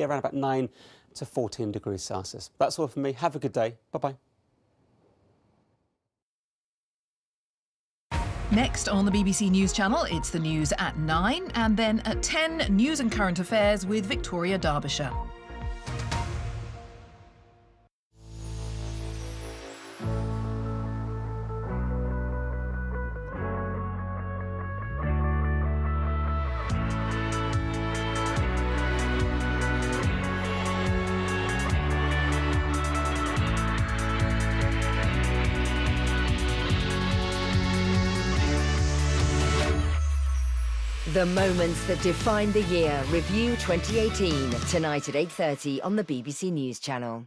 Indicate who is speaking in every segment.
Speaker 1: around about 9 to 14 degrees Celsius. That's all from me. Have a good day. Bye-bye.
Speaker 2: Next on the BBC News Channel, it's the news at 9, and then at 10, news and current affairs with Victoria Derbyshire.
Speaker 3: The moments that define the year. Review 2018. Tonight at 8:30 on the BBC News Channel.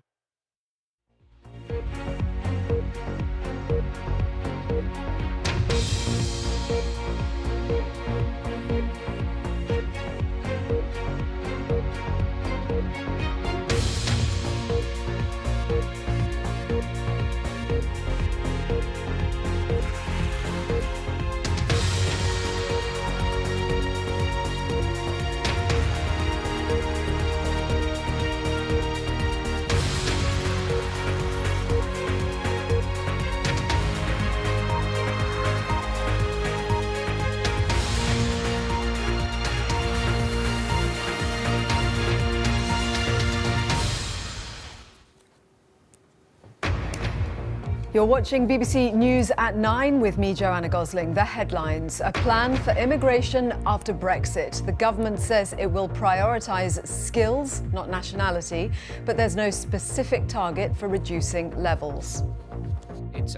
Speaker 4: You're watching BBC News at 9 with me, Joanna Gosling. The headlines: a plan for immigration after Brexit. The government says it will prioritise skills, not nationality, but there's no specific target for reducing levels.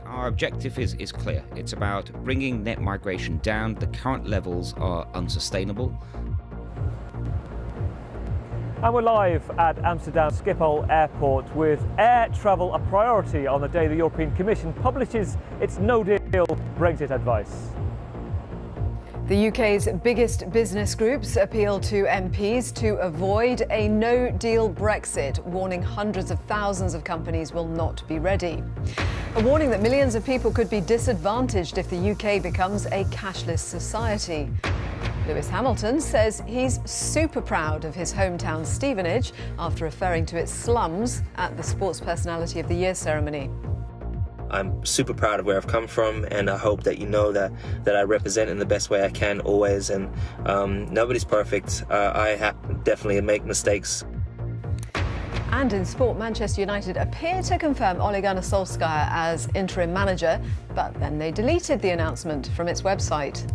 Speaker 5: Our objective is clear. It's about bringing net migration down. The current levels are unsustainable.
Speaker 6: And we're live at Amsterdam Schiphol Airport with air travel a priority on the day the European Commission publishes its no-deal Brexit advice.
Speaker 4: The UK's biggest business groups appeal to MPs to avoid a no-deal Brexit, warning hundreds of thousands of companies will not be ready. A warning that millions of people could be disadvantaged if the UK becomes a cashless society. Lewis Hamilton says he's super proud of his hometown Stevenage after referring to its slums at the Sports Personality of the Year ceremony.
Speaker 7: I'm super proud of where I've come from, and I hope that you know that I represent in the best way I can always. And nobody's perfect. I definitely make mistakes.
Speaker 4: And in sport, Manchester United appear to confirm Ole Gunnar Solskjaer as interim manager, but then they deleted the announcement from its website.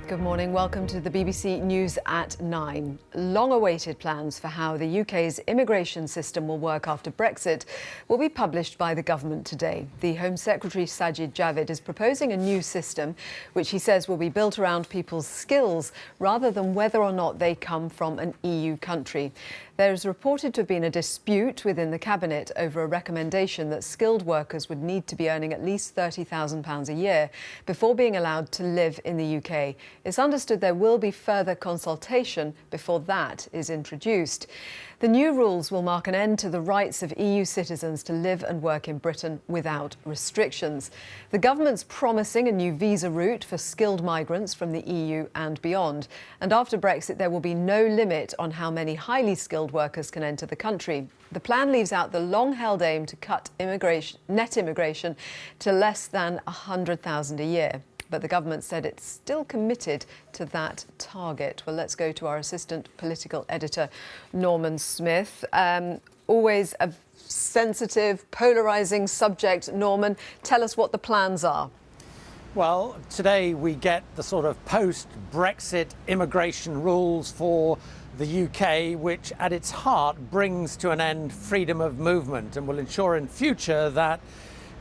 Speaker 4: Good morning. Welcome to the BBC News at 9. Long-awaited plans for how the UK's immigration system will work after Brexit will be published by the government today. The Home Secretary Sajid Javid is proposing a new system which he says will be built around people's skills rather than whether or not they come from an EU country. There is reported to have been a dispute within the Cabinet over a recommendation that skilled workers would need to be earning at least £30,000 a year before being allowed to live in the UK. It's understood there will be further consultation before that is introduced. The new rules will mark an end to the rights of EU citizens to live and work in Britain without restrictions. The government's promising a new visa route for skilled migrants from the EU and beyond. And after Brexit, there will be no limit on how many highly skilled workers can enter the country. The plan leaves out the long-held aim to cut net immigration to less than 100,000 a year. But the government said it's still committed to that target. Well, let's go to our assistant political editor, Norman Smith. Always a sensitive, polarising subject. Norman, tell us what the plans are.
Speaker 8: Well, today we get the sort of post-Brexit immigration rules for the UK, which at its heart brings to an end freedom of movement and will ensure in future that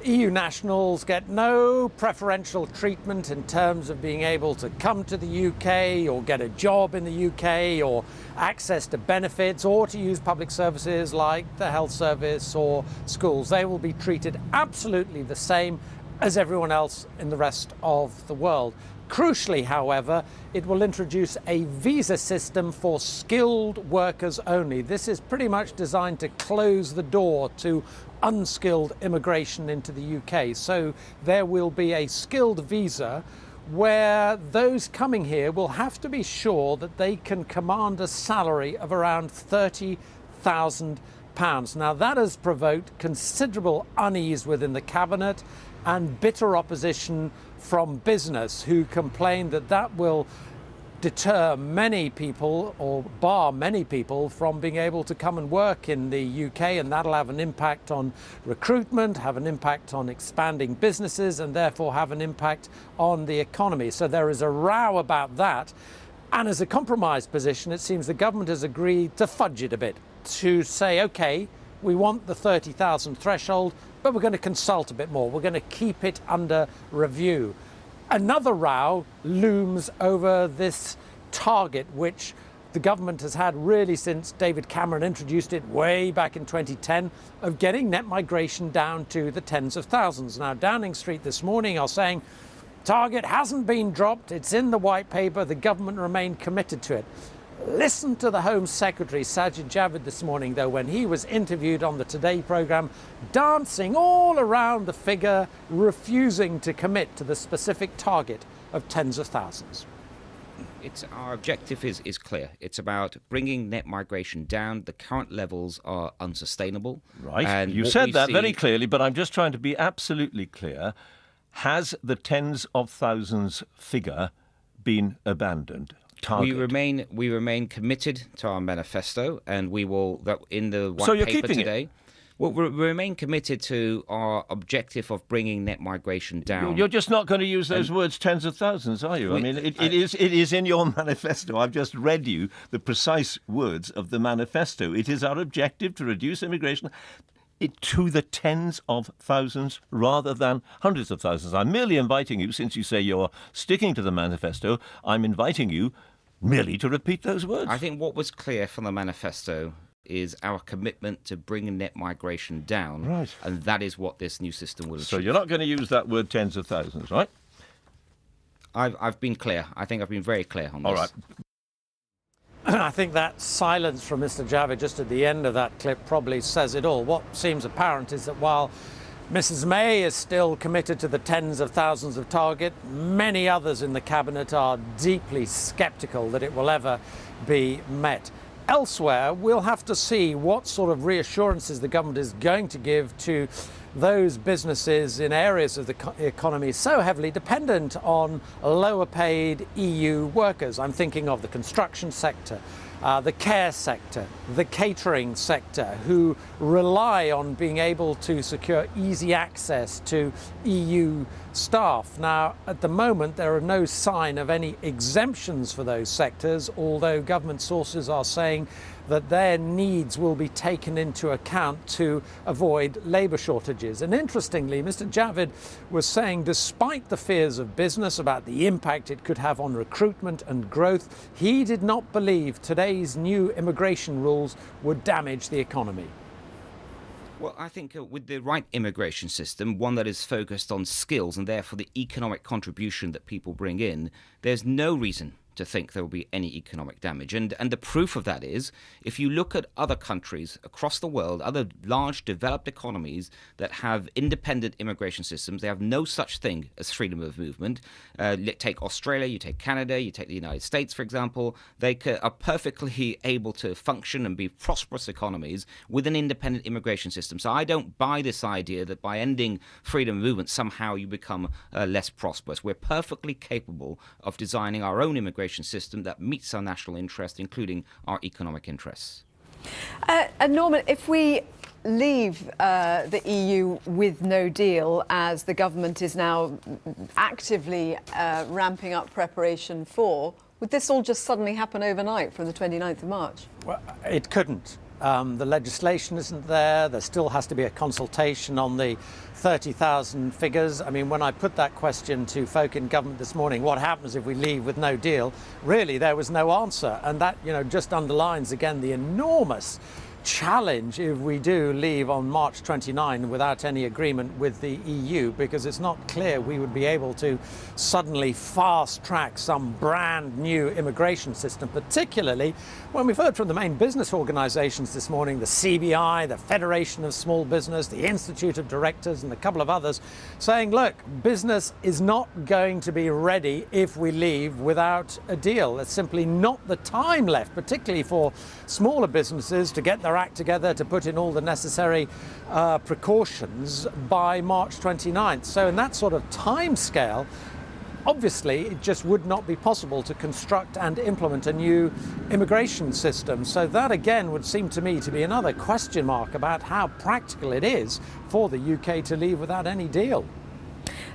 Speaker 8: EU nationals get no preferential treatment in terms of being able to come to the UK or get a job in the UK or access to benefits or to use public services like the health service or schools. They will be treated absolutely the same as everyone else in the rest of the world. Crucially, however, it will introduce a visa system for skilled workers only. This is pretty much designed to close the door to unskilled immigration into the UK. So there will be a skilled visa where those coming here will have to be sure that they can command a salary of around £30,000. Now that has provoked considerable unease within the cabinet and bitter opposition from business, who complain that that will deter many people or bar many people from being able to come and work in the UK, and that'll have an impact on recruitment, have an impact on expanding businesses, and therefore have an impact on the economy. So there is a row about that, and as a compromise position, it seems the government has agreed to fudge it a bit, to say, OK, we want the 30,000 threshold, but we're going to consult a bit more. We're going to keep it under review. Another row looms over this target, which the government has had really since David Cameron introduced it way back in 2010, of getting net migration down to the tens of thousands. Now, Downing Street this morning are saying target hasn't been dropped. It's in the white paper. The government remained committed to it. Listen to the Home Secretary, Sajid Javid, this morning, though, when he was interviewed on the Today programme, dancing all around the figure, refusing to commit to the specific target of tens of thousands.
Speaker 5: Our objective is clear. It's about bringing net migration down. The current levels are unsustainable.
Speaker 9: Right.
Speaker 5: And
Speaker 9: you said that very clearly, but I'm just trying to be absolutely clear. Has the tens of thousands figure been abandoned? Target.
Speaker 5: We remain committed to our manifesto, and we will, that in the white
Speaker 9: so you're
Speaker 5: paper
Speaker 9: keeping
Speaker 5: today.
Speaker 9: It?
Speaker 5: Well, we remain committed to our objective of bringing net migration down.
Speaker 9: You're just not going to use those words, tens of thousands, are you? I mean, it is in your manifesto. I've just read you the precise words of the manifesto. It is our objective to reduce immigration to the tens of thousands rather than hundreds of thousands. I'm merely inviting you, since you say you're sticking to the manifesto, I'm inviting you merely to repeat those words.
Speaker 5: I think what was clear from the manifesto is our commitment to bringing net migration down.
Speaker 9: Right.
Speaker 5: And that is what this new system will achieve.
Speaker 9: So you're not going to use that word tens of thousands, right?
Speaker 5: I've been clear. I think I've been very clear on this.
Speaker 9: All right.
Speaker 8: I think that silence from Mr. Javid just at the end of that clip probably says it all. What seems apparent is that while Mrs. May is still committed to the tens of thousands of target, many others in the cabinet are deeply sceptical that it will ever be met. Elsewhere, we'll have to see what sort of reassurances the government is going to give to those businesses in areas of the economy so heavily dependent on lower paid EU workers. I'm thinking of the construction sector, the care sector, the catering sector, who rely on being able to secure easy access to EU staff. Now, at the moment, there are no sign of any exemptions for those sectors, although government sources are saying that their needs will be taken into account to avoid labour shortages. And interestingly, Mr. Javid was saying, despite the fears of business about the impact it could have on recruitment and growth, he did not believe today's new immigration rules would damage the economy.
Speaker 5: Well, I think with the right immigration system, one that is focused on skills and therefore the economic contribution that people bring in, there's no reason to think there will be any economic damage. And the proof of that is, if you look at other countries across the world, other large developed economies that have independent immigration systems, they have no such thing as freedom of movement. Take Australia, you take Canada, you take the United States, for example. They are perfectly able to function and be prosperous economies with an independent immigration system. So I don't buy this idea that by ending freedom of movement, somehow you become less prosperous. We're perfectly capable of designing our own immigration system that meets our national interest, including our economic interests.
Speaker 4: And Norman, if we leave the EU with no deal, as the government is now actively ramping up preparation for, would this all just suddenly happen overnight from the 29th of March?
Speaker 8: Well, it couldn't. The legislation isn't there. There still has to be a consultation on the 30,000 figures. I mean, when I put that question to folk in government this morning, what happens if we leave with no deal? Really, there was no answer. And that, just underlines again the enormous challenge if we do leave on March 29 without any agreement with the EU, because it's not clear we would be able to suddenly fast track some brand new immigration system, particularly when we've heard from the main business organisations this morning, the CBI, the Federation of Small Business, the Institute of Directors and a couple of others, saying, look, business is not going to be ready if we leave without a deal. There's simply not the time left, particularly for smaller businesses, to get their act together, to put in all the necessary precautions by March 29th. So in that sort of time scale, obviously it just would not be possible to construct and implement a new immigration system. So that again would seem to me to be another question mark about how practical it is for the UK to leave without any deal.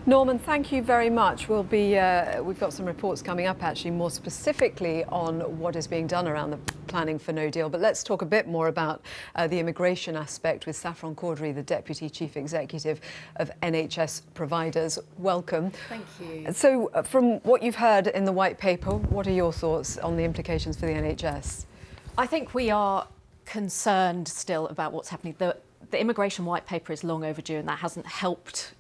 Speaker 4: Norman, thank you very much. We've got some reports coming up actually more specifically on what is being done around the planning for no deal. But let's talk a bit more about the immigration aspect with Saffron Caudry, the Deputy Chief Executive of NHS Providers. Welcome.
Speaker 10: Thank you.
Speaker 4: So from what you've heard in the white paper, what are your thoughts on the implications for the NHS?
Speaker 10: I think we are concerned still about what's happening. The immigration white paper is long overdue, and that hasn't helped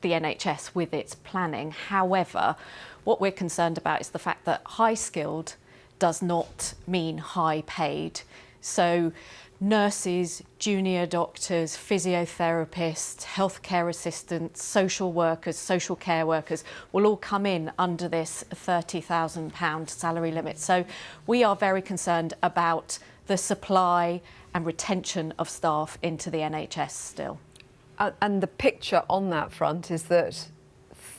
Speaker 10: the NHS with its planning. However, what we're concerned about is the fact that high skilled does not mean high paid. So nurses, junior doctors, physiotherapists, healthcare assistants, social workers, social care workers will all come in under this £30,000 salary limit. So we are very concerned about the supply and retention of staff into the NHS still.
Speaker 4: And the picture on that front is that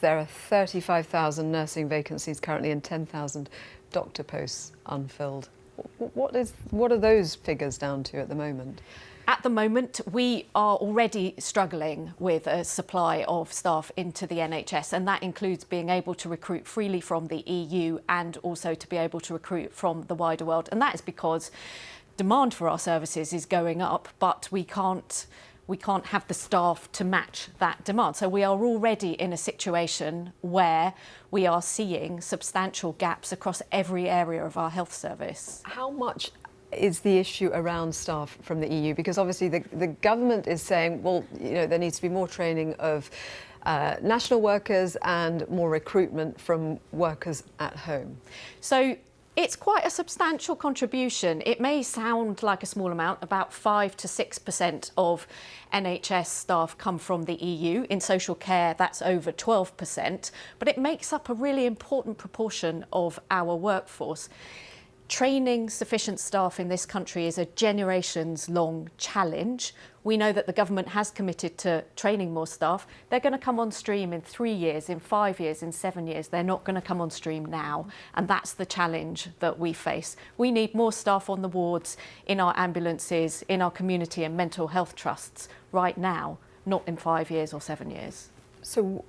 Speaker 4: there are 35,000 nursing vacancies currently and 10,000 doctor posts unfilled. What are those figures down to at the moment?
Speaker 10: At the moment, we are already struggling with a supply of staff into the NHS, and that includes being able to recruit freely from the EU and also to be able to recruit from the wider world. And that is because demand for our services is going up, but we can't have the staff to match that demand. So we are already in a situation where we are seeing substantial gaps across every area of our health service.
Speaker 4: How much is the issue around staff from the EU? Because obviously the government is saying, well, there needs to be more training of national workers and more recruitment from workers at home.
Speaker 10: So it's quite a substantial contribution. It may sound like a small amount, about 5 to 6% of NHS staff come from the EU. In social care, that's over 12%, but it makes up a really important proportion of our workforce. Training sufficient staff in this country is a generations-long challenge. We know that the government has committed to training more staff. They're going to come on stream in 3 years, in 5 years, in 7 years. They're not going to come on stream now. And that's the challenge that we face. We need more staff on the wards, in our ambulances, in our community and mental health trusts right now, not in 5 years or 7 years.
Speaker 4: So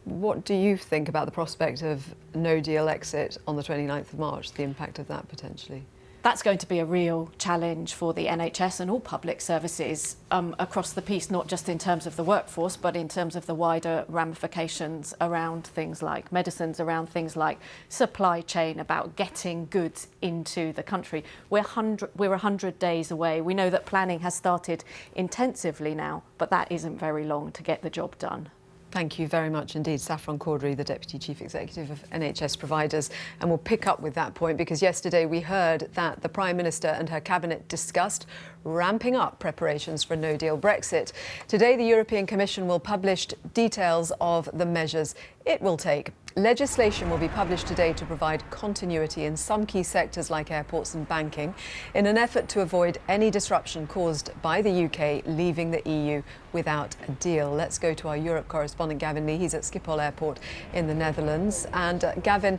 Speaker 4: what do you think about the prospect of no deal exit on the 29th of March, the impact of that potentially?
Speaker 10: That's going to be a real challenge for the NHS and all public services across the piece, not just in terms of the workforce, but in terms of the wider ramifications around things like medicines, around things like supply chain, about getting goods into the country. We're 100 days away. We know that planning has started intensively now, but that isn't very long to get the job done.
Speaker 4: Thank you very much indeed. Saffron Caudry, the Deputy Chief Executive of NHS Providers. And we'll pick up with that point because yesterday we heard that the Prime Minister and her Cabinet discussed ramping up preparations for a no-deal Brexit. Today, the European Commission will publish details of the measures it will take. Legislation will be published today to provide continuity in some key sectors like airports and banking in an effort to avoid any disruption caused by the UK leaving the EU without a deal. Let's go to our Europe correspondent, Gavin Lee. He's at Schiphol Airport in the Netherlands. And Gavin,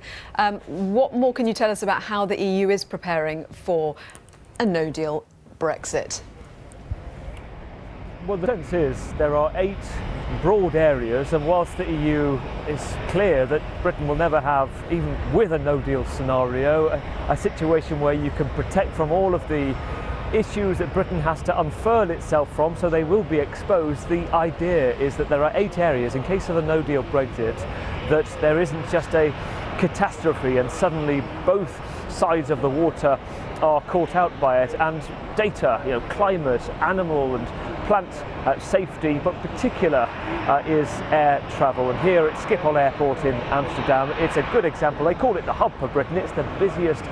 Speaker 4: what more can you tell us about how the EU is preparing for a no-deal Brexit?
Speaker 6: Well, the sense is there are 8 broad areas, and whilst the EU is clear that Britain will never have, even with a no-deal scenario, a situation where you can protect from all of the issues that Britain has to unfurl itself from, so they will be exposed. The idea is that there are 8 areas, in case of a no-deal Brexit, that there isn't just a catastrophe and suddenly both sides of the water are caught out by it, and data, climate, animal and plant safety, but particular is air travel. And here at Schiphol Airport in Amsterdam, it's a good example. They call it the hub for Britain. It's the busiest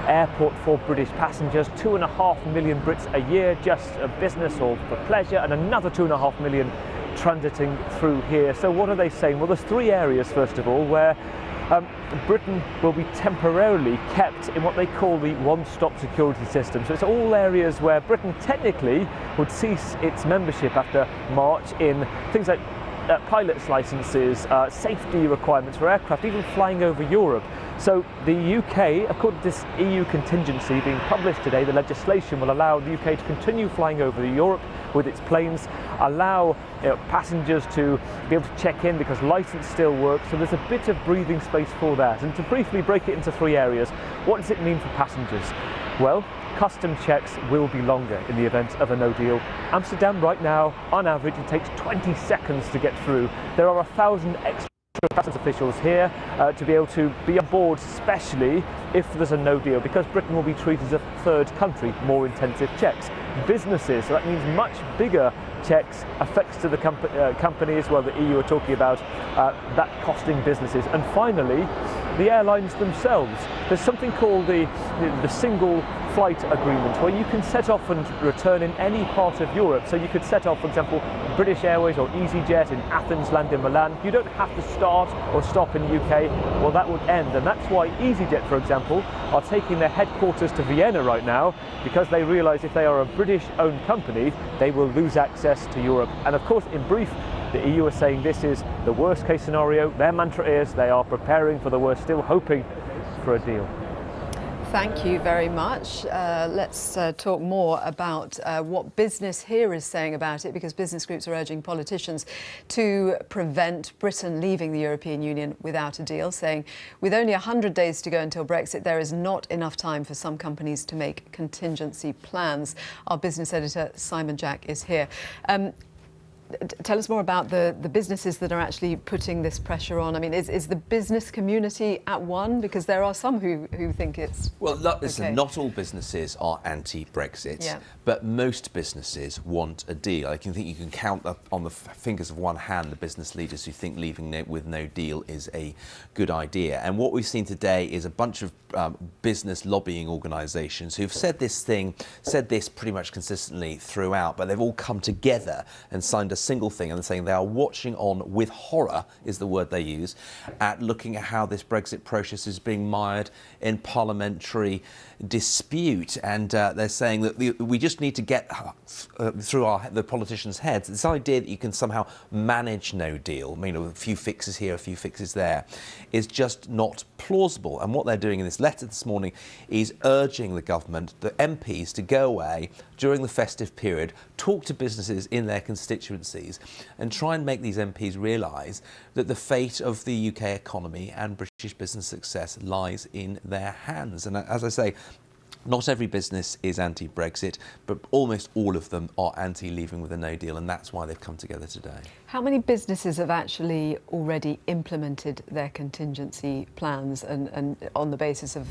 Speaker 6: airport for British passengers. 2.5 million Brits a year just for business or for pleasure, and another 2.5 million transiting through here. So what are they saying? Well, there's three areas, first of all, where Britain will be temporarily kept in what they call the one-stop security system. So it's all areas where Britain technically would cease its membership after March in things like pilot's licences, safety requirements for aircraft, even flying over Europe. So the UK, according to this EU contingency being published today, the legislation will allow the UK to continue flying over Europe with its planes, allow passengers to be able to check in because licence still works, so there's a bit of breathing space for that. And to briefly break it into three areas, what does it mean for passengers? Well, custom checks will be longer in the event of a no deal. Amsterdam right now, on average, it takes 20 seconds to get through. There are 1,000 extra customs officials here to be able to be on board, especially if there's a no deal, because Britain will be treated as a third country, more intensive checks. Businesses, so that means much bigger checks, effects to the companies, well, the EU are talking about that costing businesses. And finally, the airlines themselves. There's something called the single flight agreement, where you can set off and return in any part of Europe. So you could set off, for example, British Airways or EasyJet in Athens, land in Milan. You don't have to start or stop in the UK. Well, that would end, and that's why EasyJet, for example, are taking their headquarters to Vienna right now, because they realise if they are a British-owned company, they will lose access to Europe. And of course, in brief, the EU are saying this is the worst case scenario. Their mantra is they are preparing for the worst, still hoping for a deal.
Speaker 4: Thank you very much. Let's talk more about what business here is saying about it, because business groups are urging politicians to prevent Britain leaving the European Union without a deal, saying with only 100 days to go until Brexit, there is not enough time for some companies to make contingency plans. Our business editor, Simon Jack, is here. Tell us more about the businesses that are actually putting this pressure on. I mean, is the business community at one? Because there are some who think it's...
Speaker 11: Well, listen, okay. Not all businesses are anti-Brexit, but most businesses want a deal. I think you can count up on the fingers of one hand the business leaders who think leaving with no deal is a good idea. And what we've seen today is a bunch of business lobbying organisations who've said this pretty much consistently throughout, but they've all come together and signed a single thing, and they're saying they are watching on with horror, is the word they use, at looking at how this Brexit process is being mired in parliamentary dispute. And they're saying that we just need to get through the politicians' heads this idea that you can somehow manage no deal, a few fixes here, a few fixes there, is just not plausible. And what they're doing in this letter this morning is urging the government, the MPs, to go away during the festive period, talk to businesses in their constituencies and try and make these MPs realise that the fate of the UK economy and British business success lies in their hands. And as I say, not every business is anti-Brexit, but almost all of them are anti-leaving with a no deal, and that's why they've come together today.
Speaker 4: How many businesses have actually already implemented their contingency plans and on the basis of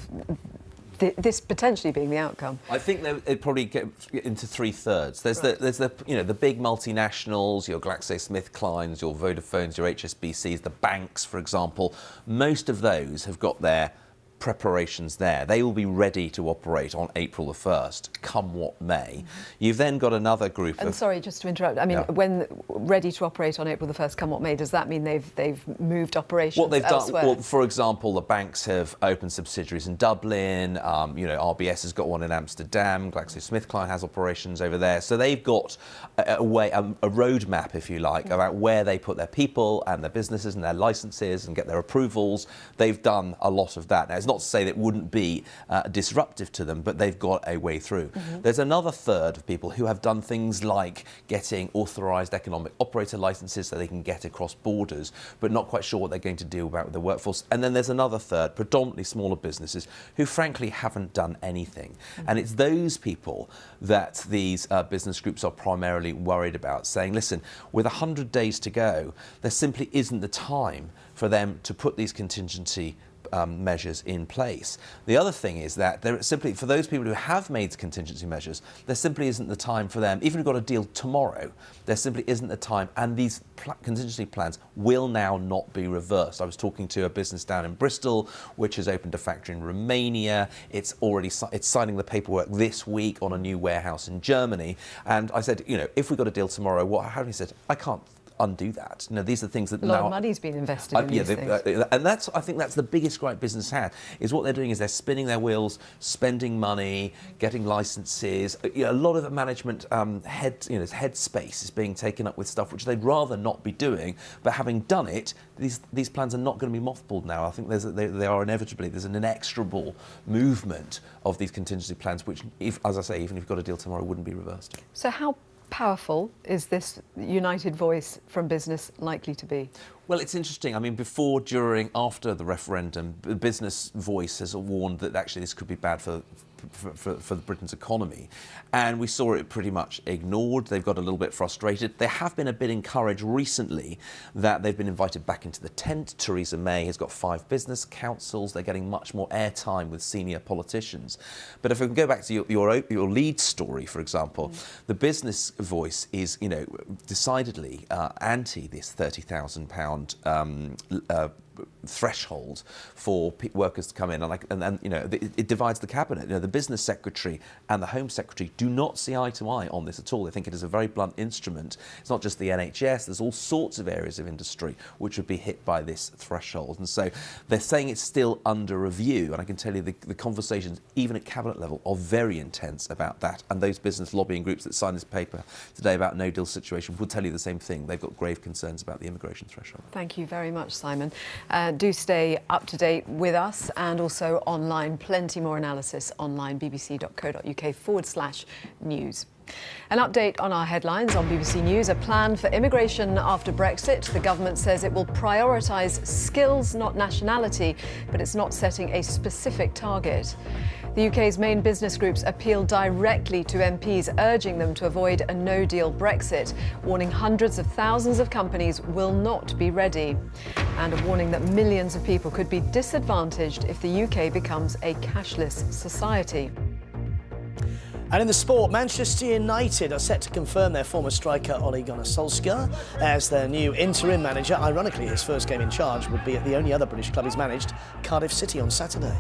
Speaker 4: this potentially being the outcome?
Speaker 11: I think they'd probably get into 3/3. There's the big multinationals, your GlaxoSmithKlines, your Vodafones, your HSBCs, the banks, for example. Most of those have got their preparations there. They will be ready to operate on April the 1st, come what may. Mm-hmm. You've then got another group of...
Speaker 4: sorry, just to interrupt, I mean, when ready to operate on April the 1st, come what may, does that mean they've moved operations elsewhere?
Speaker 11: Well, for example, the banks have opened subsidiaries in Dublin, RBS has got one in Amsterdam, GlaxoSmithKline has operations over there. So they've got a roadmap, if you like, about where they put their people and their businesses and their licences and get their approvals. They've done a lot of that. Now, it's not to say that it wouldn't be disruptive to them, but they've got a way through. Mm-hmm. There's another third of people who have done things like getting authorised economic operator licences so they can get across borders, but not quite sure what they're going to do about with the workforce. And then there's another third, predominantly smaller businesses, who frankly haven't done anything. Mm-hmm. And it's those people that these business groups are primarily worried about, saying, listen, with 100 days to go, there simply isn't the time for them to put these contingency measures in place. The other thing is that there simply, for those people who have made contingency measures, there simply isn't the time for them. Even if we've got a deal tomorrow, there simply isn't the time, and these contingency plans will now not be reversed. I was talking to a business down in Bristol, which has opened a factory in Romania. It's signing the paperwork this week on a new warehouse in Germany. And I said, if we got a deal tomorrow, what? How? He said, I can't undo that. These are things that
Speaker 4: a lot of money's been invested in these things.
Speaker 11: And I think that's the biggest gripe business had, is what they're doing is they're spinning their wheels, spending money, getting licenses. A lot of the management head space is being taken up with stuff which they'd rather not be doing, but having done it, these plans are not going to be mothballed now. I think there's an inexorable movement of these contingency plans, which, as I say, even if you've got a deal tomorrow, wouldn't be reversed.
Speaker 4: So how powerful is this united voice from business likely to be?
Speaker 11: Well, it's interesting. I mean, before, during, after the referendum, the business voice has warned that actually this could be bad for Britain's economy, and we saw it pretty much ignored. They've got a little bit frustrated. They have been a bit encouraged recently that they've been invited back into the tent. Theresa May has got 5 business councils. They're getting much more airtime with senior politicians. But if we can go back to your lead story, for example, the business voice is, decidedly anti this £30,000 threshold for workers to come in, and it divides the cabinet. The business secretary and the home secretary do not see eye to eye on this at all. They think it is a very blunt instrument. It's not just the NHS. There's all sorts of areas of industry which would be hit by this threshold, and so they're saying it's still under review. And I can tell you the conversations, even at cabinet level, are very intense about that. And those business lobbying groups that signed this paper today about no deal situation will tell you the same thing. They've got grave concerns about the immigration threshold.
Speaker 4: Thank you very much, Simon. Do stay up to date with us, and also online. Plenty more analysis online, bbc.co.uk/news. An update on our headlines on BBC News. A plan for immigration after Brexit. The government says it will prioritise skills, not nationality, but it's not setting a specific target. The UK's main business groups appealed directly to MPs, urging them to avoid a no-deal Brexit, warning hundreds of thousands of companies will not be ready, and a warning that millions of people could be disadvantaged if the UK becomes a cashless society.
Speaker 12: And in the sport, Manchester United are set to confirm their former striker Ole Gunnar Solskjaer as their new interim manager. Ironically, his first game in charge would be at the only other British club he's managed, Cardiff City, on Saturday.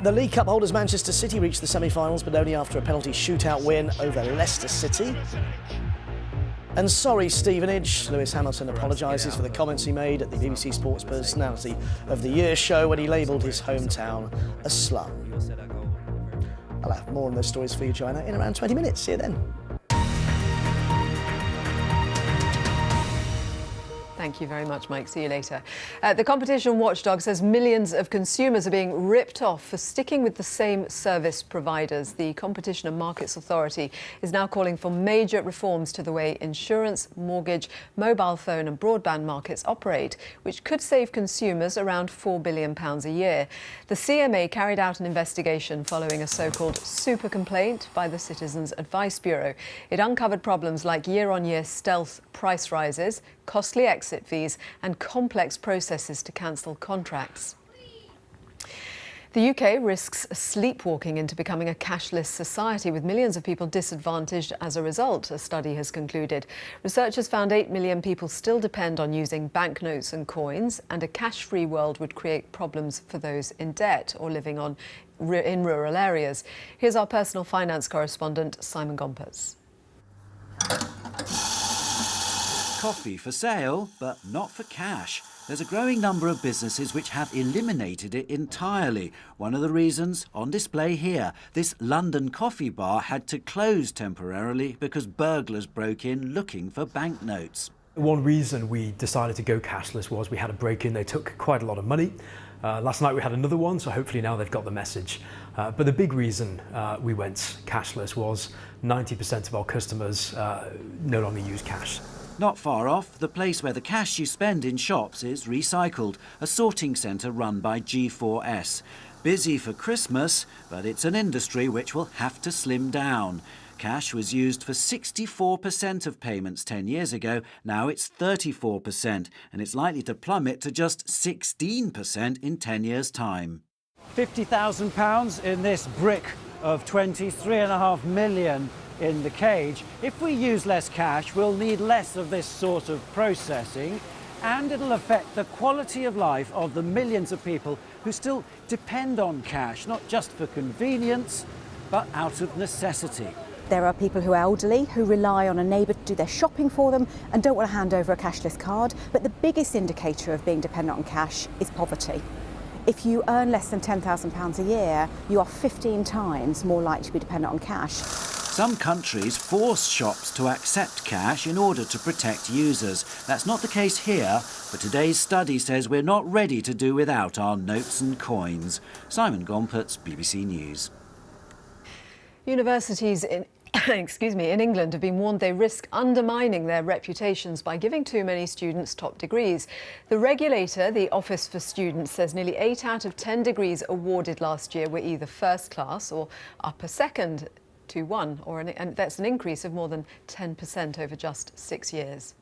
Speaker 12: The League Cup holders Manchester City reached the semi-finals, but only after a penalty shootout win over Leicester City. And sorry, Stevenage. Lewis Hamilton apologises for the comments he made at the BBC Sports Personality of the Year show when he labelled his hometown a slum. I'll have more on those stories for you, Joanna, in around 20 minutes. See you then.
Speaker 4: Thank you very much, Mike. See you later. The competition watchdog says millions of consumers are being ripped off for sticking with the same service providers. The Competition and Markets Authority is now calling for major reforms to the way insurance, mortgage, mobile phone and broadband markets operate, which could save consumers around £4 billion a year. The CMA carried out an investigation following a so-called super complaint by the Citizens Advice Bureau. It uncovered problems like year-on-year stealth price rises, costly exit fees and complex processes to cancel contracts. The UK risks sleepwalking into becoming a cashless society, with millions of people disadvantaged as a result, a study has concluded. Researchers found 8 million people still depend on using banknotes and coins, and a cash-free world would create problems for those in debt or living in rural areas. Here's our personal finance correspondent, Simon Gompers.
Speaker 13: Coffee for sale, but not for cash. There's a growing number of businesses which have eliminated it entirely. One of the reasons on display here. This London coffee bar had to close temporarily because burglars broke in looking for banknotes.
Speaker 14: One reason we decided to go cashless was we had a break-in. They took quite a lot of money. Last night we had another one, so hopefully now they've got the message. But the big reason we went cashless was 90% of our customers no longer use cash.
Speaker 13: Not far off, the place where the cash you spend in shops is recycled, a sorting centre run by G4S. Busy for Christmas, but it's an industry which will have to slim down. Cash was used for 64% of payments 10 years ago. Now it's 34%, and it's likely to plummet to just 16% in 10 years' time.
Speaker 15: £50,000 in this brick of 23.5 million in the cage. If we use less cash, we'll need less of this sort of processing, and it'll affect the quality of life of the millions of people who still depend on cash, not just for convenience, but out of necessity.
Speaker 16: There are people who are elderly who rely on a neighbour to do their shopping for them and don't want to hand over a cashless card. But the biggest indicator of being dependent on cash is poverty. If you earn less than £10,000 a year, you are 15 times more likely to be dependent on cash.
Speaker 13: Some countries force shops to accept cash in order to protect users. That's not the case here, but today's study says we're not ready to do without our notes and coins. Simon Gompertz, BBC News.
Speaker 4: Universities in in England have been warned they risk undermining their reputations by giving too many students top degrees. The regulator, the Office for Students, says nearly 8 out of 10 degrees awarded last year were either first class or upper second to one, and that's an increase of more than 10% over just 6 years.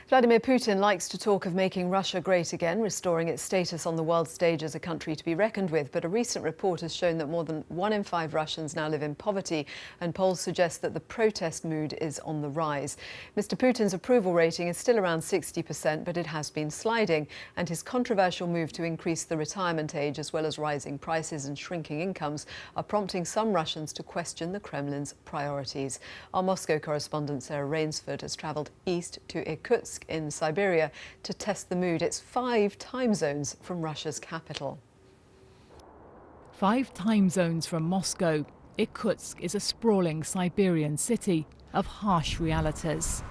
Speaker 4: Vladimir Putin likes to talk of making Russia great again, restoring its status on the world stage as a country to be reckoned with. But a recent report has shown that more than 1 in 5 Russians now live in poverty, and polls suggest that the protest mood is on the rise. Mr. Putin's approval rating is still around 60%, but it has been sliding, and his controversial move to increase the retirement age, as well as rising prices and shrinking incomes, are prompting some Russians to question the Kremlin's priorities. Our Moscow correspondent Sarah Rainsford has travelled east to Irkutsk in Siberia to test the mood. It's 5 time zones from Russia's capital.
Speaker 2: 5 time zones from Moscow, Irkutsk is a sprawling Siberian city of harsh realities.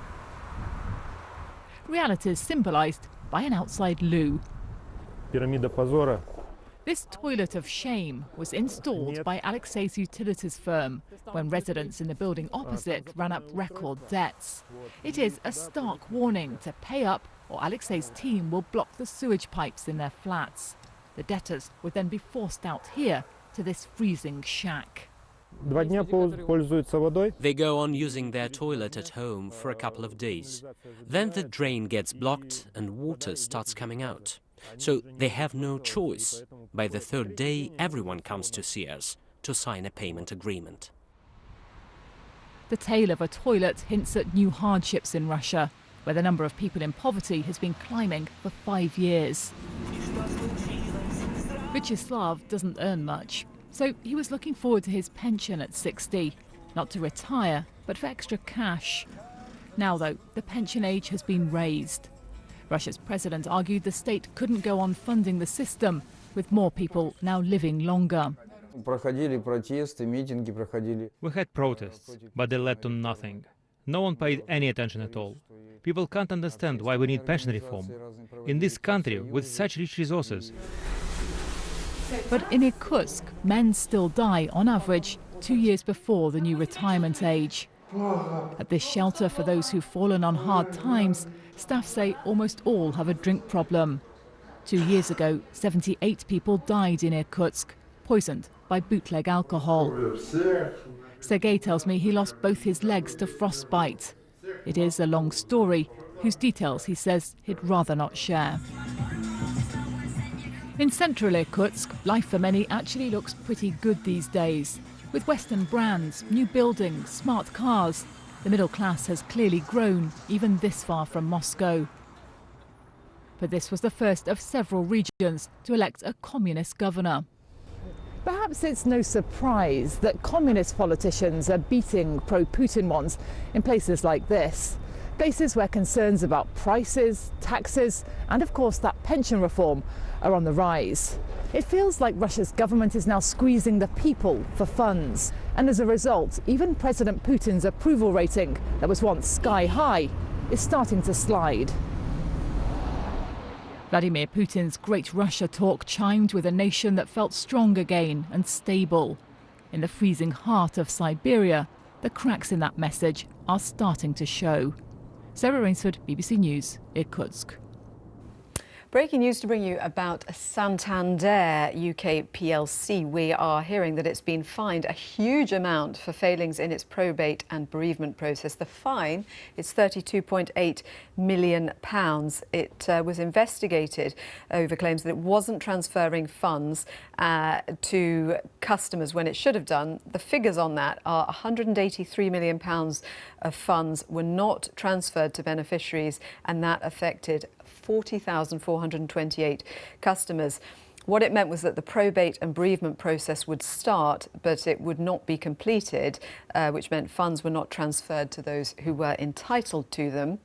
Speaker 2: Realities symbolised by an outside loo.
Speaker 17: Пирамида позора.
Speaker 2: This toilet of shame was installed by Alexei's utilities firm when residents in the building opposite ran up record debts. It is a stark warning to pay up or Alexei's team will block the sewage pipes in their flats. The debtors would then be forced out here to this freezing shack.
Speaker 17: 2 дня пользуются водой.
Speaker 18: They go on using their toilet at home for a couple of days. Then the drain gets blocked and water starts coming out. So they have no choice. By the 3rd day, everyone comes to see us to sign a payment agreement.
Speaker 2: The tale of a toilet hints at new hardships in Russia, where the number of people in poverty has been climbing for 5 years. Vyacheslav doesn't earn much, so he was looking forward to his pension at 60, not to retire, but for extra cash. Now, though, the pension age has been raised. Russia's president argued the state couldn't go on funding the system, with more people now living longer.
Speaker 19: We had protests, but they led to nothing. No one paid any attention at all. People can't understand why we need pension reform. In this country, with such rich resources.
Speaker 2: But in Irkutsk, men still die, on average, 2 years before the new retirement age. At this shelter for those who've fallen on hard times, staff say almost all have a drink problem. 2 years ago, 78 people died in Irkutsk, poisoned by bootleg alcohol. Sergei tells me he lost both his legs to frostbite. It is a long story, whose details he says he'd rather not share. In central Irkutsk, life for many actually looks pretty good these days. With Western brands, new buildings, smart cars, the middle class has clearly grown, even this far from Moscow. But this was the first of several regions to elect a communist governor. Perhaps it's no surprise that communist politicians are beating pro-Putin ones in places like this. Places where concerns about prices, taxes, and of course that pension reform are on the rise. It feels like Russia's government is now squeezing the people for funds. And as a result, even President Putin's approval rating, that was once sky high, is starting to slide. Vladimir Putin's Great Russia talk chimed with a nation that felt strong again and stable. In the freezing heart of Siberia, the cracks in that message are starting to show. Sarah Rainsford, BBC News, Irkutsk.
Speaker 4: Breaking news to bring you about Santander UK plc. We are hearing that it's been fined a huge amount for failings in its probate and bereavement process. The fine is £32.8 million. It was investigated over claims that it wasn't transferring funds to customers when it should have done. The figures on that are £183 million of funds were not transferred to beneficiaries, and that affected 40,428 customers. What it meant was that the probate and bereavement process would start, but it would not be completed, which meant funds were not transferred to those who were entitled to them.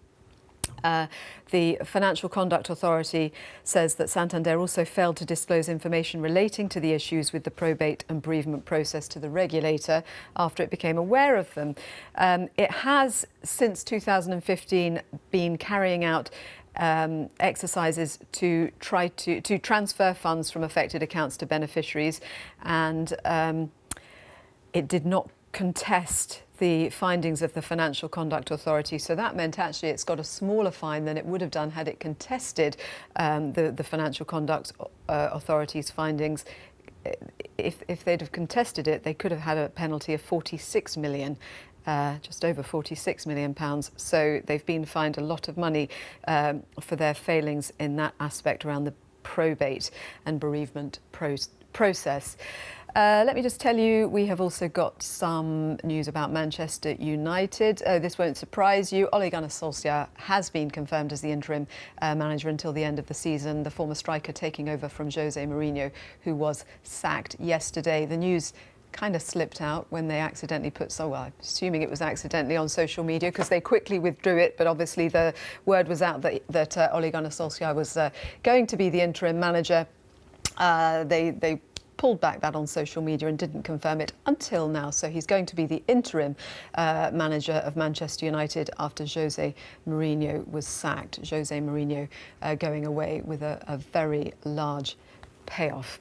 Speaker 4: The Financial Conduct Authority says that Santander also failed to disclose information relating to the issues with the probate and bereavement process to the regulator after it became aware of them. It has, since 2015, been carrying out exercises to try to transfer funds from affected accounts to beneficiaries, and it did not contest the findings of the Financial Conduct Authority. So that meant actually it's got a smaller fine than it would have done had it contested the Financial Conduct Authority's findings. If they'd have contested it, they could have had a penalty of 46 million. Just over £46 million. So they've been fined a lot of money for their failings in that aspect around the probate and bereavement process. Let me just tell you, we have also got some news about Manchester United. This won't surprise you. Ole Gunnar Solskjaer has been confirmed as the interim manager until the end of the season, the former striker taking over from Jose Mourinho, who was sacked yesterday. The news kind of slipped out when they accidentally put, assuming it was accidentally on social media, because they quickly withdrew it, but obviously the word was out that Ole Gunnar Solskjaer was going to be the interim manager. They pulled back that on social media and didn't confirm it until now. So he's going to be the interim manager of Manchester United after Jose Mourinho was sacked. Jose Mourinho going away with a very large payoff.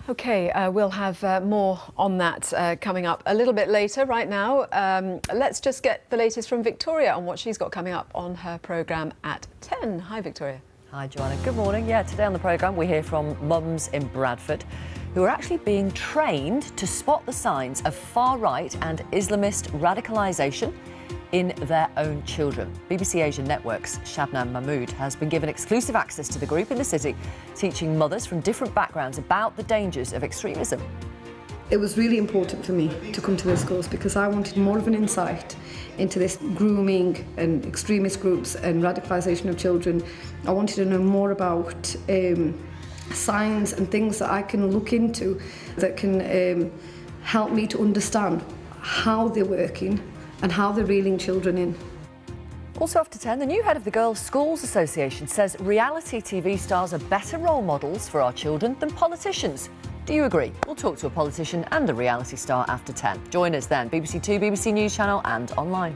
Speaker 4: OK, we'll have more on that coming up a little bit later. Right now, let's just get the latest from Victoria on what she's got coming up on her programme at 10. Hi, Victoria.
Speaker 20: Hi, Joanna. Good morning. Yeah, today on the programme we hear from mums in Bradford who are actually being trained to spot the signs of far-right and Islamist radicalisation in their own children. BBC Asia Network's Shabnam Mahmood has been given exclusive access to the group in the city, teaching mothers from different backgrounds about the dangers of extremism.
Speaker 21: It was really important for me to come to this course because I wanted more of an insight into this grooming and extremist groups and radicalisation of children. I wanted to know more about signs and things that I can look into that can help me to understand how they're working and how they're reeling children in.
Speaker 20: Also after 10, the new head of the Girls' Schools Association says reality TV stars are better role models for our children than politicians. Do you agree? We'll talk to a politician and a reality star after 10. Join us then, BBC 2, BBC News Channel and online.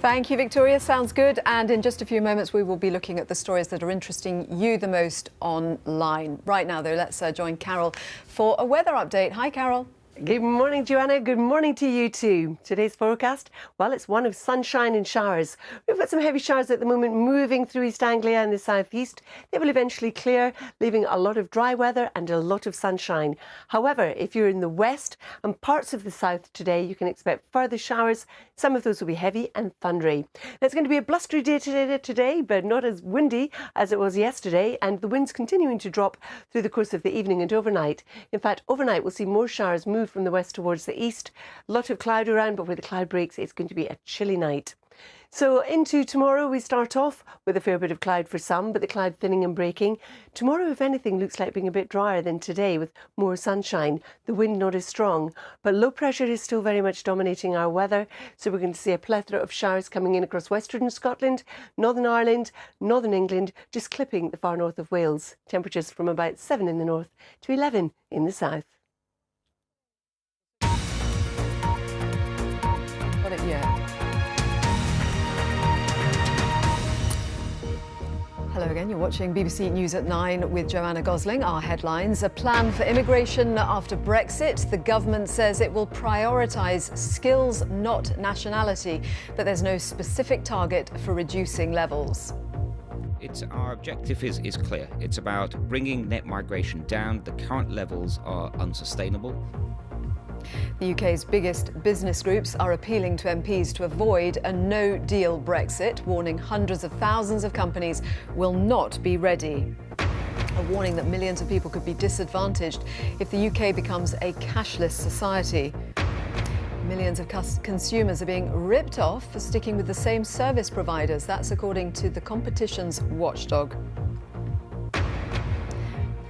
Speaker 4: Thank you, Victoria. Sounds good. And in just a few moments, we will be looking at the stories that are interesting you the most online. Right now, though, let's join Carol for a weather update. Hi, Carol.
Speaker 22: Good morning, Joanna. Good morning to you too. Today's forecast, well, it's one of sunshine and showers. We've got some heavy showers at the moment moving through East Anglia and the southeast. They will eventually clear, leaving a lot of dry weather and a lot of sunshine. However, if you're in the west and parts of the south today, you can expect further showers. Some of those will be heavy and thundery. It's going to be a blustery day today, but not as windy as it was yesterday, and the winds continuing to drop through the course of the evening and overnight. In fact, overnight we'll see more showers move from the west towards the east. A lot of cloud around, but where the cloud breaks, it's going to be a chilly night. So into tomorrow, we start off with a fair bit of cloud for some, but the cloud thinning and breaking. Tomorrow, if anything, looks like being a bit drier than today with more sunshine. The wind not as strong, but low pressure is still very much dominating our weather. So we're going to see a plethora of showers coming in across western Scotland, Northern Ireland, Northern England, just clipping the far north of Wales. Temperatures from about 7 in the north to 11 in the south.
Speaker 4: Got it, yeah. Hello again, you're watching BBC News at 9 with Joanna Gosling. Our headlines: a plan for immigration after Brexit. The government says it will prioritise skills, not nationality, but there's no specific target for reducing levels.
Speaker 5: Our objective is clear. It's about bringing net migration down. The current levels are unsustainable.
Speaker 4: The UK's biggest business groups are appealing to MPs to avoid a no-deal Brexit, warning hundreds of thousands of companies will not be ready. A warning that millions of people could be disadvantaged if the UK becomes a cashless society. Millions of consumers are being ripped off for sticking with the same service providers. That's according to the competition's watchdog.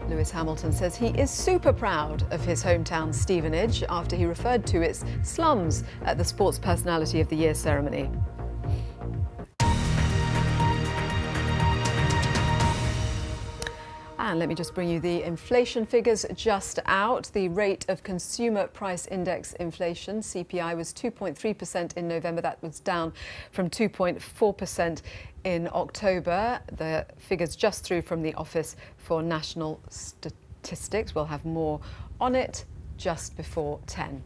Speaker 4: Lewis Hamilton says he is super proud of his hometown Stevenage after he referred to its slums at the Sports Personality of the Year ceremony. And let me just bring you the inflation figures just out. The rate of consumer price index inflation, CPI, was 2.3% in November. That was down from 2.4% in October. The figures just through from the Office for National Statistics. We'll have more on it just before 10.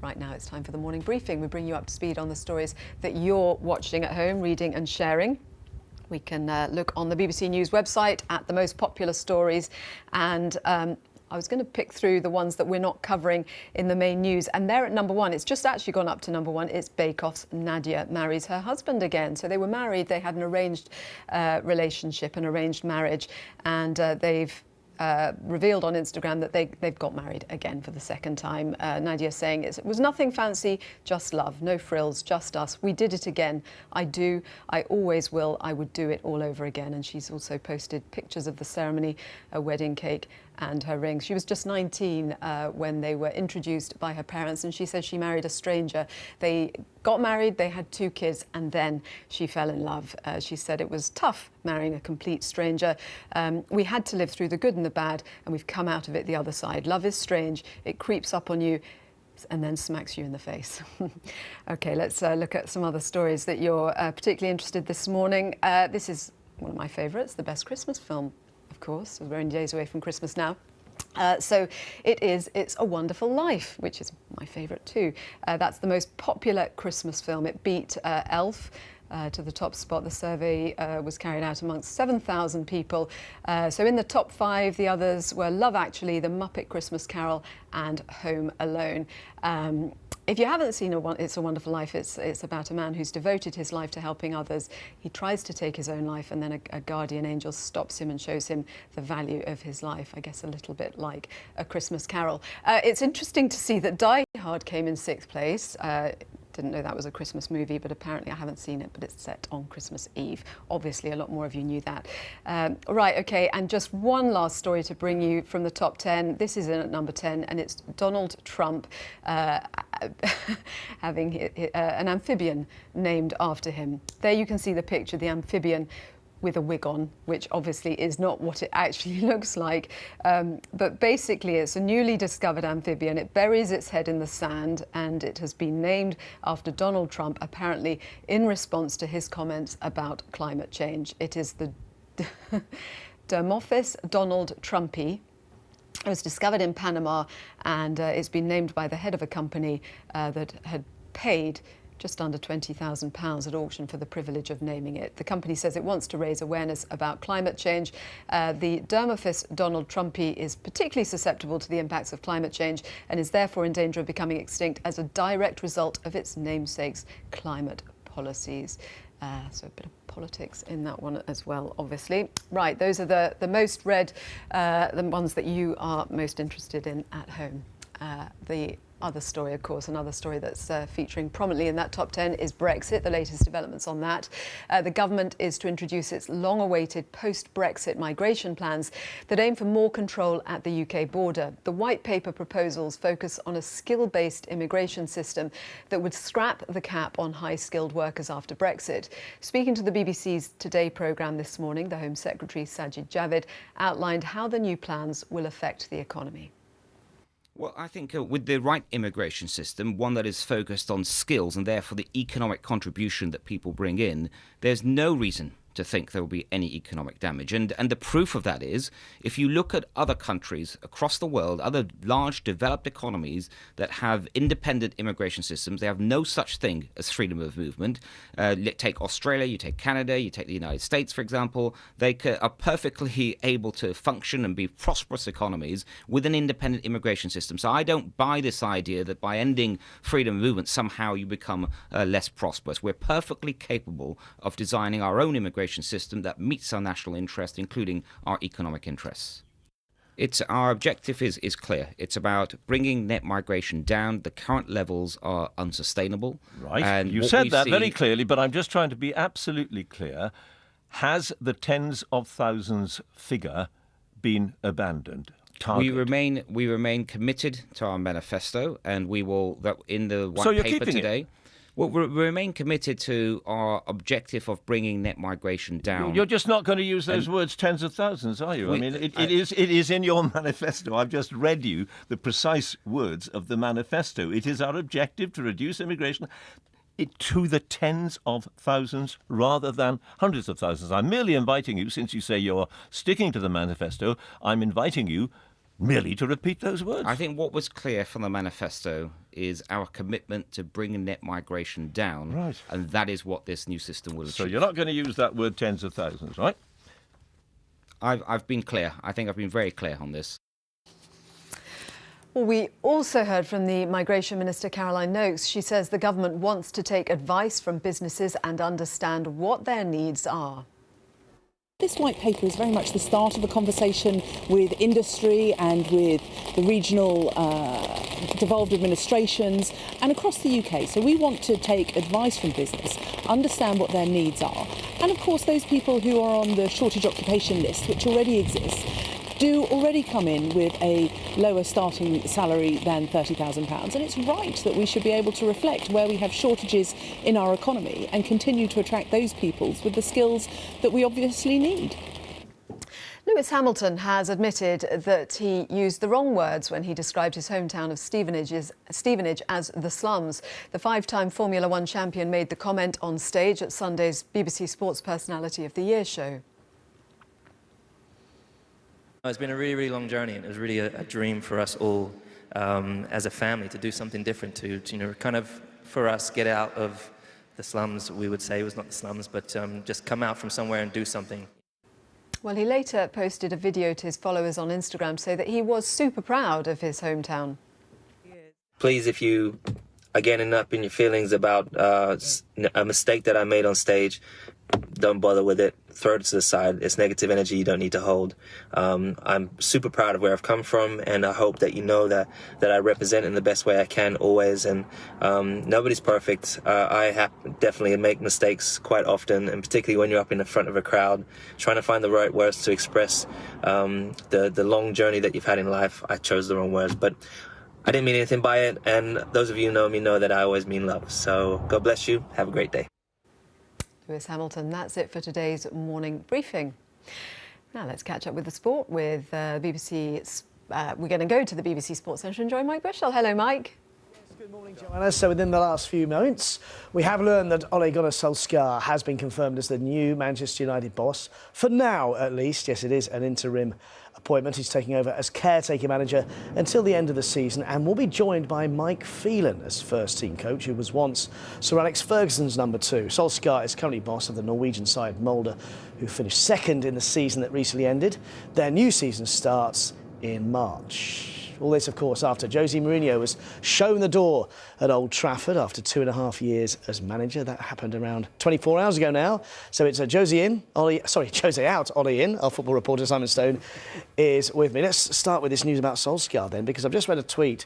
Speaker 4: Right now it's time for the morning briefing. We bring you up to speed on the stories that you're watching at home, reading and sharing. We can look on the BBC News website at the most popular stories, and I was going to pick through the ones that we're not covering in the main news, and they're at number one. It's just actually gone up to number one. It's Bake Off's Nadia marries her husband again. So they were married, they had an arranged relationship, an arranged marriage, and they've revealed on Instagram that they've got married again for the second time. Nadia saying it was nothing fancy, just love, no frills, just us. We did it again. I do, I always will, I would do it all over again. And she's also posted pictures of the ceremony, a wedding cake and her ring. She was just 19 when they were introduced by her parents, and she said she married a stranger. They got married, they had 2 kids, and then she fell in love. She said it was tough marrying a complete stranger. We had to live through the good and the bad, and we've come out of it the other side. Love is strange. It creeps up on you and then smacks you in the face. OK, let's look at some other stories that you're particularly interested this morning. This is one of my favourites, the best Christmas film, of course. We're only days away from Christmas now. So It's a Wonderful Life, which is my favourite too. That's the most popular Christmas film. It beat Elf to the top spot. The survey was carried out amongst 7,000 people. So in the top 5, the others were Love Actually, The Muppet Christmas Carol and Home Alone. If you haven't seen It's a Wonderful Life, it's about a man who's devoted his life to helping others. He tries to take his own life, and then a guardian angel stops him and shows him the value of his life. I guess a little bit like A Christmas Carol. It's interesting to see that Die Hard came in 6th place. Didn't know that was a Christmas movie, but apparently I haven't seen it, but it's set on Christmas Eve. Obviously, a lot more of you knew that. Right, OK, and just one last story to bring you from the top 10. This is in at number 10, and it's Donald Trump having an amphibian named after him. There you can see the picture, the amphibian with a wig on, which obviously is not what it actually looks like. But basically, it's a newly discovered amphibian. It buries its head in the sand, and it has been named after Donald Trump, apparently in response to his comments about climate change. It is the Dermophis Donald Trumpi. It was discovered in Panama, and it's been named by the head of a company that had paid just under £20,000 at auction for the privilege of naming it. The company says it wants to raise awareness about climate change. The Dermophis Donald Trumpi is particularly susceptible to the impacts of climate change and is therefore in danger of becoming extinct as a direct result of its namesake's climate policies. So a bit of politics in that one as well, obviously. Right, those are the most read, the ones that you are most interested in at home. The other story, of course, another story that's featuring prominently in that top 10 is Brexit, the latest developments on that. The government is to introduce its long-awaited post-Brexit migration plans that aim for more control at the UK border. The white paper proposals focus on a skill-based immigration system that would scrap the cap on high-skilled workers after Brexit. Speaking to the BBC's Today programme this morning, the Home Secretary, Sajid Javid, outlined how the new plans will affect the economy.
Speaker 5: Well, I think with the right immigration system, one that is focused on skills and therefore the economic contribution that people bring in, there's no reason to think there will be any economic damage. And the proof of that is, if you look at other countries across the world, other large developed economies that have independent immigration systems, they have no such thing as freedom of movement. Take Australia, you take Canada, you take the United States, for example. They are perfectly able to function and be prosperous economies with an independent immigration system. So I don't buy this idea that by ending freedom of movement, somehow you become less prosperous. We're perfectly capable of designing our own immigration system that meets our national interest, including our economic interests. Our objective is clear. It's about bringing net migration down. The current levels are unsustainable.
Speaker 9: Right.
Speaker 5: And
Speaker 9: you said that very clearly, but I'm just trying to be absolutely clear. Has the tens of thousands figure been abandoned?
Speaker 5: We remain committed to our manifesto, and we will, that in the white paper today. Well, we remain committed to our objective of bringing net migration down.
Speaker 9: You're just not going to use those words, tens of thousands, are you? It is in your manifesto. I've just read you the precise words of the manifesto. It is our objective to reduce immigration to the tens of thousands rather than hundreds of thousands. I'm merely inviting you, since you say you're sticking to the manifesto, I'm inviting you merely to repeat those words.
Speaker 5: I think what was clear from the manifesto is our commitment to bring net migration down,
Speaker 9: right,
Speaker 5: and that is what this new system will achieve.
Speaker 9: So you're not going to use that word tens of thousands, right?
Speaker 5: I've been clear. I think I've been very clear on this.
Speaker 4: Well, we also heard from the Migration Minister, Caroline Noakes. She says the government wants to take advice from businesses and understand what their needs are.
Speaker 1: This white paper is very much the start of a conversation with industry and with the regional devolved administrations and across the UK. So we want to take advice from business, understand what their needs are. And of course, those people who are on the shortage occupation list, which already exists, do already come in with a lower starting salary than £30,000. And it's right that we should be able to reflect where we have shortages in our economy and continue to attract those people with the skills that we obviously need.
Speaker 4: Lewis Hamilton has admitted that he used the wrong words when he described his hometown of Stevenage as the slums. The five-time Formula One champion made the comment on stage at Sunday's BBC Sports Personality of the Year show.
Speaker 3: It's been a really, really long journey, and it was really a dream for us all as a family to do something different, to kind of, for us, get out of the slums. We would say it was not the slums, but just come out from somewhere and do something.
Speaker 4: Well, he later posted a video to his followers on Instagram to say that he was super proud of his hometown.
Speaker 7: Please, if you are getting up in your feelings about a mistake that I made on stage, don't bother with it. Throw it to the side. It's negative energy you don't need to hold. I'm super proud of where I've come from, and I hope that you know that I represent in the best way I can always. And nobody's perfect. I definitely make mistakes quite often, and particularly when you're up in the front of a crowd, trying to find the right words to express the long journey that you've had in life. I chose the wrong words, but I didn't mean anything by it. And those of you who know me know that I always mean love. So God bless you. Have a great day.
Speaker 4: Lewis Hamilton, that's it for today's morning briefing. Now let's catch up with the sport with BBC. We're going to go to the BBC Sports Centre and join Mike Bushell. Hello, Mike.
Speaker 12: Good morning, Joanna. So within the last few moments, we have learned that Ole Gunnar Solskjaer has been confirmed as the new Manchester United boss. For now, at least. Yes, it is an interim appointment. He's taking over as caretaker manager until the end of the season and will be joined by Mike Phelan as first-team coach, who was once Sir Alex Ferguson's number 2. Solskjaer is currently boss of the Norwegian side Molde, who finished second in the season that recently ended. Their new season starts in March. All this, of course, after Jose Mourinho was shown the door at Old Trafford after 2.5 years as manager. That happened around 24 hours ago now. So it's Jose out, Ollie in. Our football reporter Simon Stone is with me. Let's start with this news about Solskjaer then, because I've just read a tweet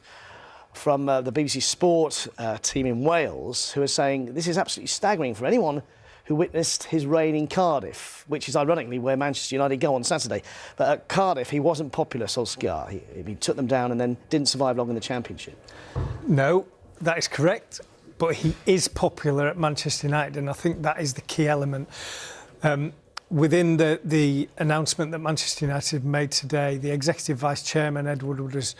Speaker 12: from the BBC Sport team in Wales, who are saying this is absolutely staggering for anyone who witnessed his reign in Cardiff, which is ironically where Manchester United go on Saturday. But at Cardiff, he wasn't popular, Solskjaer. He took them down and then didn't survive long in the Championship.
Speaker 23: No, that is correct. But he is popular at Manchester United, and I think that is the key element. Within the announcement that Manchester United made today, the Executive Vice Chairman, Ed Woodward, has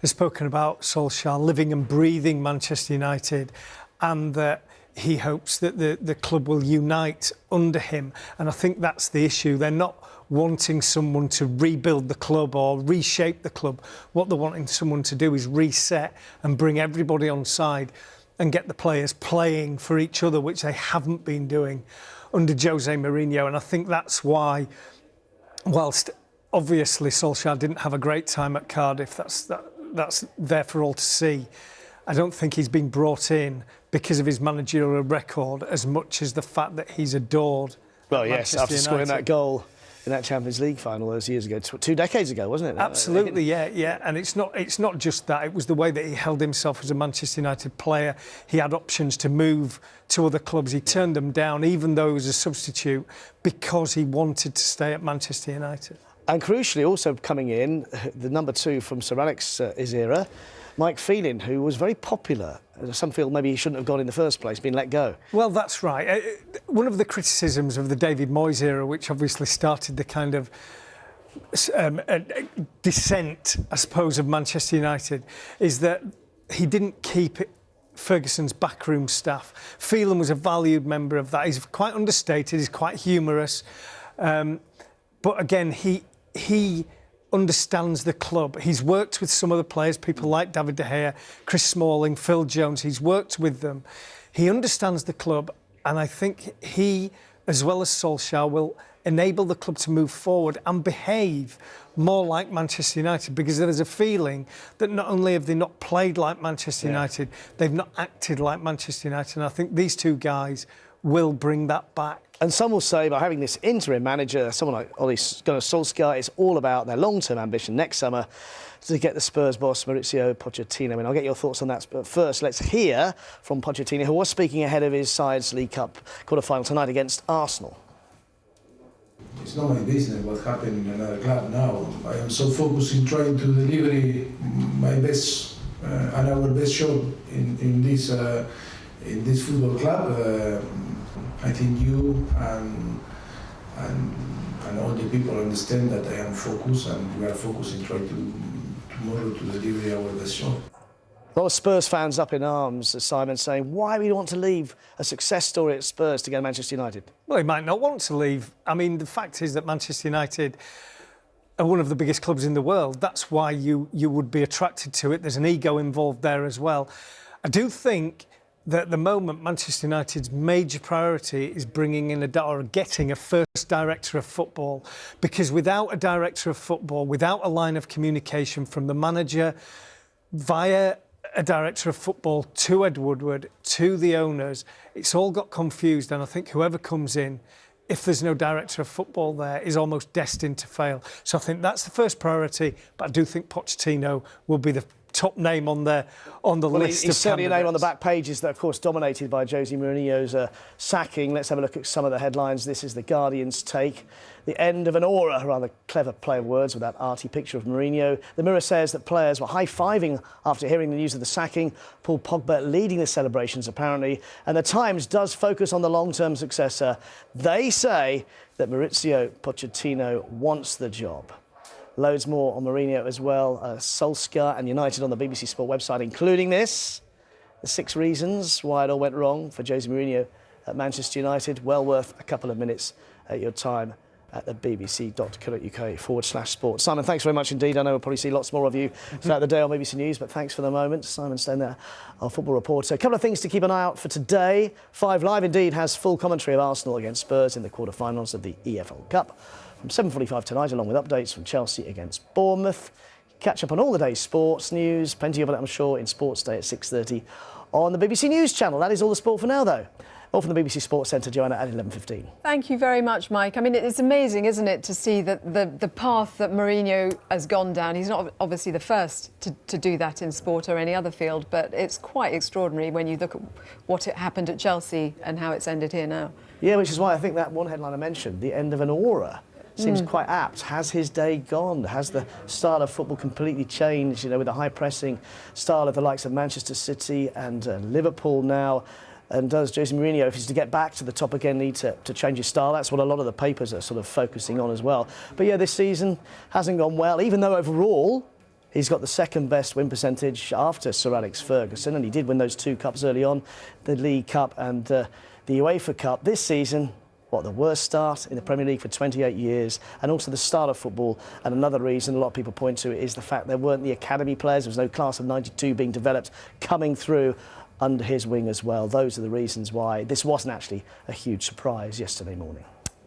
Speaker 23: spoken about Solskjaer living and breathing Manchester United, and that he hopes that the club will unite under him. And I think that's the issue. They're not wanting someone to rebuild the club or reshape the club. What they're wanting someone to do is reset and bring everybody on side and get the players playing for each other, which they haven't been doing under Jose Mourinho. And I think that's why, whilst obviously Solskjaer didn't have a great time at Cardiff, that's there for all to see. I don't think he's been brought in because of his managerial record as much as the fact that he's adored.
Speaker 12: Well, yes, after scoring that goal in that Champions League final those years ago, 2 decades ago, wasn't it?
Speaker 23: Absolutely, yeah. And it's not just that. It was the way that he held himself as a Manchester United player. He had options to move to other clubs. He turned them down, even though he was a substitute, because he wanted to stay at Manchester United.
Speaker 12: And crucially, also coming in, the number 2 from Sir Alex's era, Mike Phelan, who was very popular. Some feel maybe he shouldn't have gone in the first place, been let go.
Speaker 23: Well, that's right. One of the criticisms of the David Moyes era, which obviously started the kind of descent, I suppose, of Manchester United, is that he didn't keep Ferguson's backroom staff. Phelan was a valued member of that. He's quite understated, he's quite humorous. But again, he understands the club. He's worked with some of the players, people like David De Gea, Chris Smalling, Phil Jones. He's worked with them. He understands the club, and I think he, as well as Solskjaer, will enable the club to move forward and behave more like Manchester United, because there is a feeling that not only have they not played like Manchester United, they've not acted like Manchester United, and I think these two guys will bring that back.
Speaker 12: And some will say by having this interim manager, someone like Ole Gunnar Solskjaer, it's all about their long-term ambition next summer to get the Spurs boss Mauricio Pochettino in. I'll get your thoughts on that. But first, let's hear from Pochettino, who was speaking ahead of his side's League Cup quarter-final tonight against Arsenal.
Speaker 6: It's not my business what happened in another club now. I am so focused in trying to deliver my best and our best shot in this football club. I think you and all the people understand that I am focused, and we are focused in trying to tomorrow to deliver our best shot.
Speaker 12: A lot of Spurs fans up in arms, as Simon, saying, why would you want to leave a success story at Spurs to go to Manchester United?
Speaker 23: Well, he might not want to leave. I mean, the fact is that Manchester United are one of the biggest clubs in the world. That's why you would be attracted to it. There's an ego involved there as well. I do think that at the moment Manchester United's major priority is bringing in getting a first director of football, because without a director of football, without a line of communication from the manager via a director of football to Ed Woodward, to the owners, it's all got confused, and I think whoever comes in, if there's no director of football there, is almost destined to fail. So I think that's the first priority, but I do think Pochettino will be the top name on the list.
Speaker 12: He's certainly a name on the back pages that, of course, dominated by Jose Mourinho's sacking. Let's have a look at some of the headlines. This is the Guardian's take. The end of an aura, a rather clever play of words with that arty picture of Mourinho. The Mirror says that players were high-fiving after hearing the news of the sacking. Paul Pogba leading the celebrations, apparently. And the Times does focus on the long-term successor. They say that Mauricio Pochettino wants the job. Loads more on Mourinho as well. Solskjaer and United on the BBC Sport website, including this. The 6 reasons why it all went wrong for Jose Mourinho at Manchester United. Well worth a couple of minutes at your time at the bbc.co.uk/sport. Simon, thanks very much indeed. I know we'll probably see lots more of you throughout the day on BBC News, but thanks for the moment. Simon Stone there, our football reporter. A couple of things to keep an eye out for today. 5 Live indeed has full commentary of Arsenal against Spurs in the quarter-finals of the EFL Cup from 7:45 tonight, along with updates from Chelsea against Bournemouth. Catch up on all the day's sports news. Plenty of it, I'm sure, in Sports Day at 6:30 on the BBC News channel. That is all the sport for now, though. All from the BBC Sports Centre, Joanna, at 11:15.
Speaker 4: Thank you very much, Mike. I mean, it's amazing, isn't it, to see that the path that Mourinho has gone down. He's not obviously the first to do that in sport or any other field, but it's quite extraordinary when you look at what happened at Chelsea and how it's ended here now.
Speaker 12: Yeah, which is why I think that one headline I mentioned, the end of an aura, seems quite apt. Has his day gone? Has the style of football completely changed, with the high-pressing style of the likes of Manchester City and Liverpool now? And does Jose Mourinho, if he's to get back to the top again, need to change his style? That's what a lot of the papers are sort of focusing on as well. But yeah, this season hasn't gone well, even though overall He's got the second best win percentage after Sir Alex Ferguson, and he did win those 2 cups early on, the League Cup and the UEFA Cup. This season, the worst start in the Premier League for 28 years, and also the start of football. And another reason a lot of people point to is the fact there weren't the academy players. There was no class of 92 being developed coming through under his wing as well. Those are the reasons why this wasn't actually a huge surprise yesterday morning.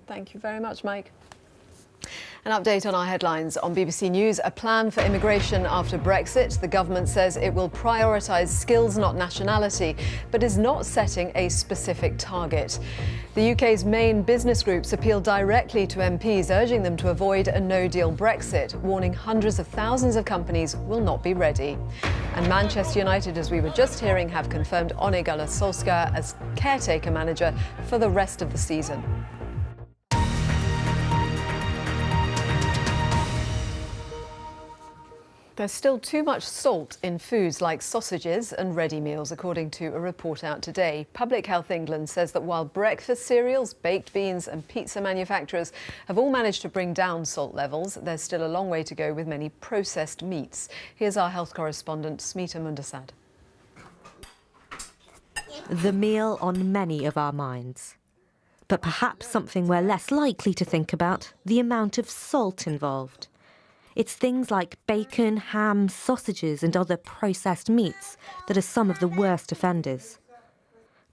Speaker 4: Thank you very much, Mike. An update on our headlines on BBC News. A plan for immigration after Brexit. The government says it will prioritise skills, not nationality, but is not setting a specific target. The UK's main business groups appealed directly to MPs, urging them to avoid a no-deal Brexit, warning hundreds of thousands of companies will not be ready. And Manchester United, as we were just hearing, have confirmed Ole Gunnar Solskjaer as caretaker manager for the rest of the season. There's still too much salt in foods like sausages and ready meals, according to a report out today. Public Health England says that while breakfast cereals, baked beans and pizza manufacturers have all managed to bring down salt levels, there's still a long way to go with many processed meats. Here's our health correspondent, Smita Mundasad.
Speaker 8: The meal on many of our minds. But perhaps something we're less likely to think about, the amount of salt involved. It's things like bacon, ham, sausages and other processed meats that are some of the worst offenders.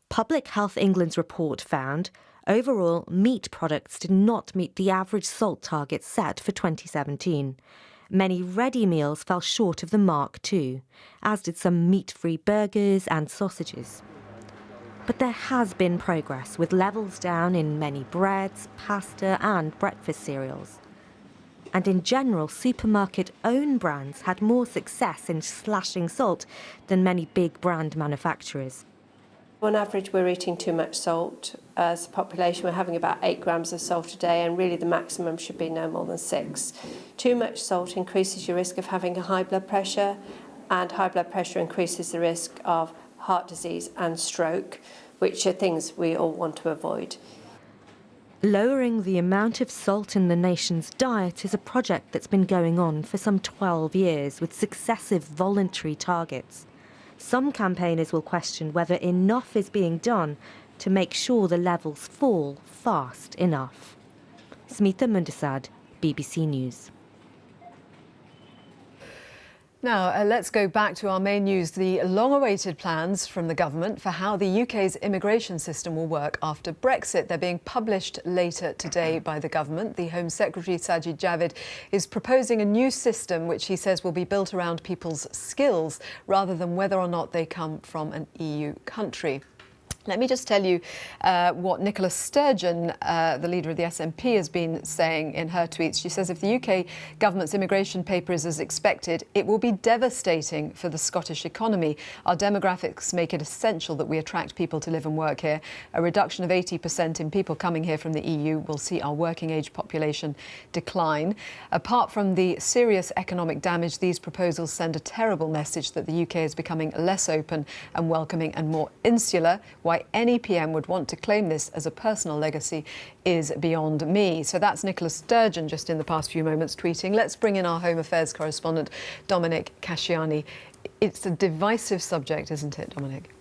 Speaker 8: Public Health England's report found overall meat products did not meet the average salt target set for 2017. Many ready meals fell short of the mark too, as did some meat-free burgers and sausages. But there has been progress, with levels down in many breads, pasta and breakfast cereals. And in general, supermarket-owned brands had more success in slashing salt than many big brand manufacturers.
Speaker 10: On average, we're eating too much salt. As a population, we're having about 8 grams of salt a day, and really the maximum should be no more than 6. Too much salt increases your risk of having a high blood pressure, and high blood pressure increases the risk of heart disease and stroke, which are things we all want to avoid.
Speaker 8: Lowering the amount of salt in the nation's diet is a project that's been going on for some 12 years with successive voluntary targets. Some campaigners will question whether enough is being done to make sure the levels fall fast enough. Smita Mundasad, BBC News.
Speaker 4: Now, let's go back to our main news. The long-awaited plans from the government for how the UK's immigration system will work after Brexit. They're being published later today by the government. The Home Secretary, Sajid Javid, is proposing a new system which he says will be built around people's skills rather than whether or not they come from an EU country. Let me just tell you what Nicola Sturgeon, the leader of the SNP, has been saying in her tweets. She says if the UK government's immigration paper is as expected, it will be devastating for the Scottish economy. Our demographics make it essential that we attract people to live and work here. A reduction of 80% in people coming here from the EU will see our working age population decline. Apart from the serious economic damage, these proposals send a terrible message that the UK is becoming less open and welcoming and more insular. Why any PM would want to claim this as a personal legacy is beyond me. So that's Nicola Sturgeon just in the past few moments tweeting. Let's bring in our Home Affairs correspondent, Dominic Casciani. It's a divisive subject, isn't it, Dominic?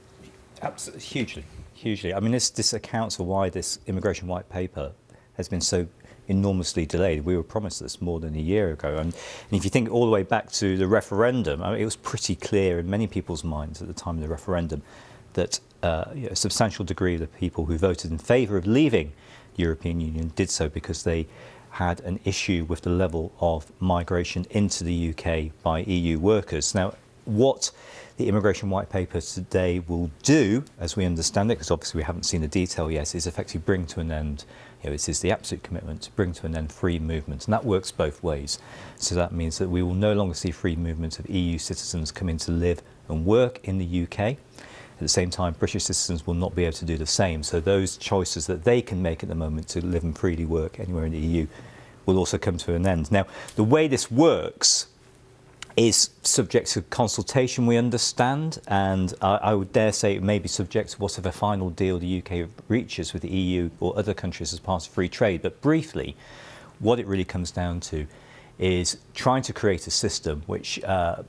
Speaker 11: Absolutely, hugely. I mean, this accounts for why this immigration white paper has been so enormously delayed. We were promised this more than a year ago. And if you think all the way back to the referendum, I mean, it was pretty clear in many people's minds at the time of the referendum that a substantial degree of the people who voted in favour of leaving the European Union did so because they had an issue with the level of migration into the UK by EU workers. Now, what the immigration white paper today will do, as we understand it, because obviously we haven't seen the detail yet, is effectively bring to an end, it is the absolute commitment to bring to an end free movement. And that works both ways. So that means that we will no longer see free movement of EU citizens come in to live and work in the UK. At the same time, British citizens will not be able to do the same. So those choices that they can make at the moment to live and freely work anywhere in the EU will also come to an end. Now, the way this works is subject to consultation, we understand, and I would dare say it may be subject to whatever final deal the UK reaches with the EU or other countries as part of free trade. But briefly, what it really comes down to is trying to create a system which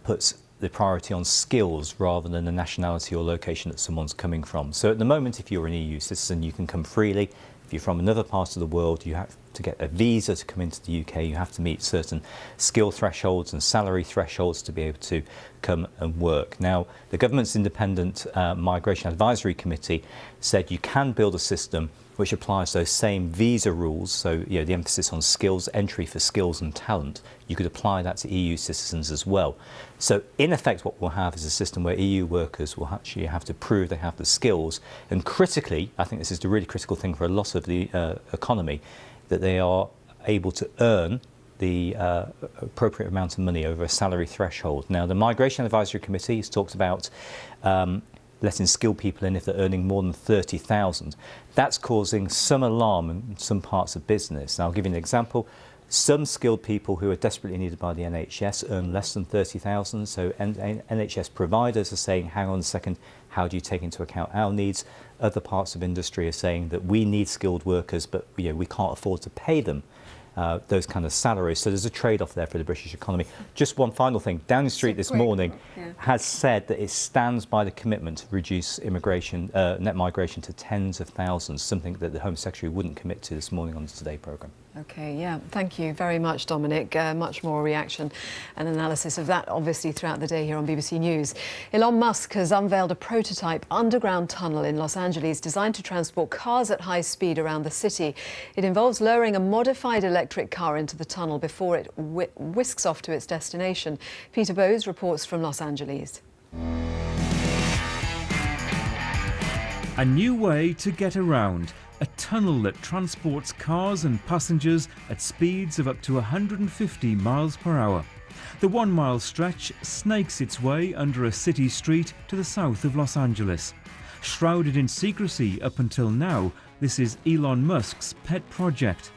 Speaker 11: puts the priority on skills rather than the nationality or location that someone's coming from. So at the moment, if you're an EU citizen, you can come freely. If you're from another part of the world, you have to get a visa to come into the UK. You have to meet certain skill thresholds and salary thresholds to be able to come and work. Now, the government's independent migration advisory committee said you can build a system which applies those same visa rules, so the emphasis on skills, entry for skills and talent. You could apply that to EU citizens as well. So in effect what we'll have is a system where EU workers will actually have to prove they have the skills, and critically, I think this is the really critical thing for a lot of the economy, that they are able to earn the appropriate amount of money over a salary threshold. Now, the Migration Advisory Committee has talked about letting skilled people in if they're earning more than 30,000. That's causing some alarm in some parts of business. Now, I'll give you an example. Some skilled people who are desperately needed by the NHS earn less than 30,000. So NHS providers are saying, hang on a second, how do you take into account our needs? Other parts of industry are saying that we need skilled workers, but we can't afford to pay them those kind of salaries. So there's a trade-off there for the British economy. Just one final thing. Downing Street this morning has said that it stands by the commitment to reduce immigration, net migration to tens of thousands, something that the Home Secretary wouldn't commit to this morning on the Today programme.
Speaker 4: OK, yeah, thank you very much, Dominic. Much more reaction and analysis of that, obviously, throughout the day here on BBC News. Elon Musk has unveiled a prototype underground tunnel in Los Angeles designed to transport cars at high speed around the city. It involves lowering a modified electric car into the tunnel before it whisks off to its destination. Peter Bowes reports from Los Angeles.
Speaker 14: A new way to get around. A tunnel that transports cars and passengers at speeds of up to 150 miles per hour. The 1 mile stretch snakes its way under a city street to the south of Los Angeles. Shrouded in secrecy up until now, this is Elon Musk's pet project.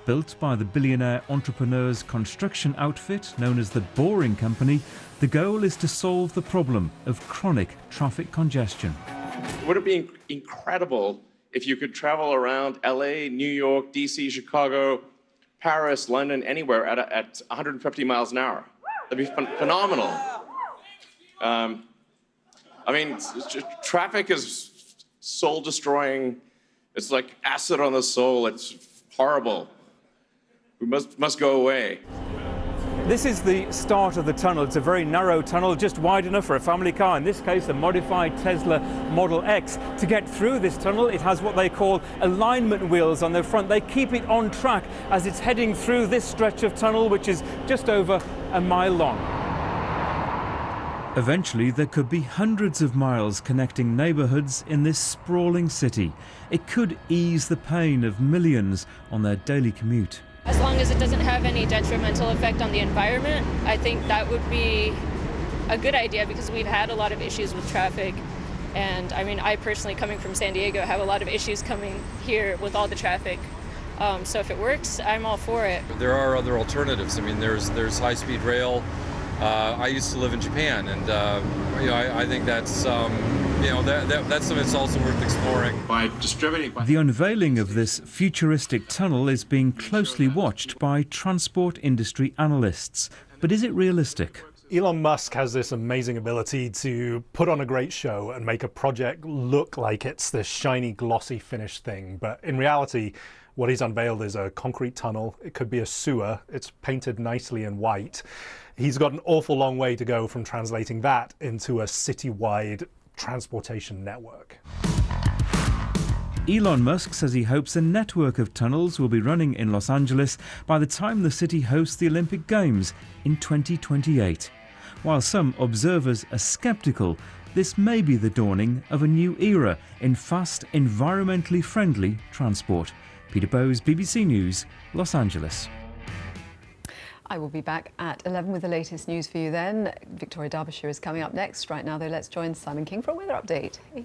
Speaker 14: Built by the billionaire entrepreneur's construction outfit known as the Boring Company, the goal is to solve the problem of chronic traffic congestion.
Speaker 15: Would it be incredible if you could travel around LA, New York, DC, Chicago, Paris, London, anywhere at 150 miles an hour? That'd be phenomenal. I mean, traffic is soul destroying. It's like acid on the soul. It's horrible. We must go away.
Speaker 19: This is the start of the tunnel. It's a very narrow tunnel, just wide enough for a family car, in this case a modified Tesla Model X. To get through this tunnel, it has what they call alignment wheels on the front. They keep it on track as it's heading through this stretch of tunnel, which is just over a mile long.
Speaker 14: Eventually, there could be hundreds of miles connecting neighbourhoods in this sprawling city. It could ease the pain of millions on their daily commute.
Speaker 16: As long as it doesn't have any detrimental effect on the environment, I think that would be a good idea, because we've had a lot of issues with traffic. And I mean, I personally, coming from San Diego, have a lot of issues coming here with all the traffic. So if it works, I'm all for it.
Speaker 24: There are other alternatives. I mean, there's high-speed rail. I used to live in Japan, and I think that's that's something that's also worth exploring.
Speaker 15: By distributing.
Speaker 14: The unveiling of this futuristic tunnel is being closely watched by transport industry analysts. But is it realistic?
Speaker 25: Elon Musk has this amazing ability to put on a great show and make a project look like it's this shiny, glossy, finished thing. But in reality, what he's unveiled is a concrete tunnel. It could be a sewer. It's painted nicely in white. He's got an awful long way to go from translating that into a citywide transportation network.
Speaker 14: Elon Musk says he hopes a network of tunnels will be running in Los Angeles by the time the city hosts the Olympic Games in 2028. While some observers are sceptical, this may be the dawning of a new era in fast, environmentally friendly transport. Peter Bowes, BBC News, Los Angeles.
Speaker 4: I will be back at 11 with the latest news for you then. Victoria Derbyshire is coming up next. Right now, though, let's join Simon King for a weather update. Hey.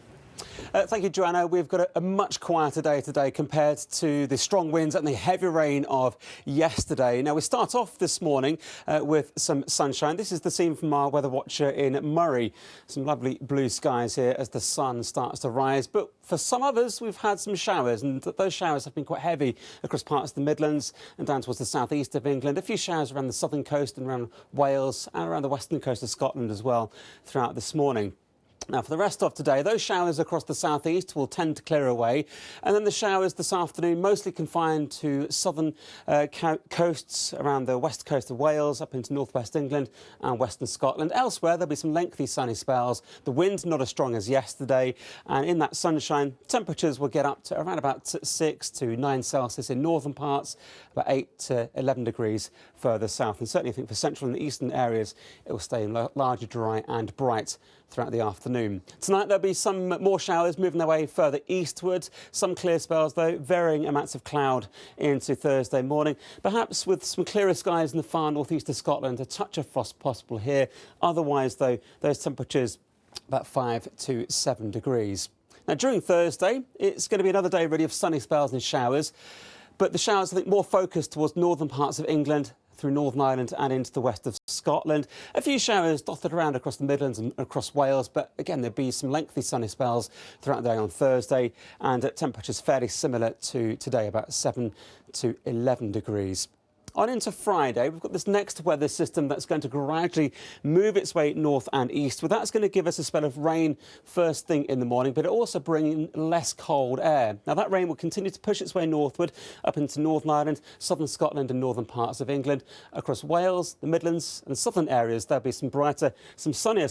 Speaker 2: Thank you, Joanna. We've got a much quieter day today compared to the strong winds and the heavy rain of yesterday. Now, we start off this morning with some sunshine. This is the scene from our weather watcher in Murray. Some lovely blue skies here as the sun starts to rise. But for some others, we've had some showers, and those showers have been quite heavy across parts of the Midlands and down towards the southeast of England. A few showers around the southern coast and around Wales and around the western coast of Scotland as well throughout this morning. Now, for the rest of today, those showers across the southeast will tend to clear away. And then the showers this afternoon mostly confined to southern coasts around the west coast of Wales, up into northwest England and western Scotland. Elsewhere, there'll be some lengthy sunny spells. The wind's not as strong as yesterday. And in that sunshine, temperatures will get up to around about 6 to 9 Celsius in northern parts, about 8 to 11 degrees further south. And certainly I think for central and eastern areas, it will stay largely dry and bright throughout the afternoon. Tonight there'll be some more showers moving their way further eastwards. Some clear spells though, varying amounts of cloud into Thursday morning. Perhaps with some clearer skies in the far northeast of Scotland, a touch of frost possible here. Otherwise though, those temperatures about 5 to 7 degrees. Now during Thursday, it's going to be another day really of sunny spells and showers. But the showers, I think, more focused towards northern parts of England, through Northern Ireland and into the west of Scotland. A few showers dotted around across the Midlands and across Wales, but again, there'll be some lengthy sunny spells throughout the day on Thursday, and at temperatures fairly similar to today, about 7 to 11 degrees. On into Friday, we've got this next weather system that's going to gradually move its way north and east. Well, that's going to give us a spell of rain first thing in the morning, but it also bring in less cold air. Now, that rain will continue to push its way northward up into Northern Ireland, southern Scotland and northern parts of England. Across Wales, the Midlands and southern areas, there'll be some brighter, some sunnier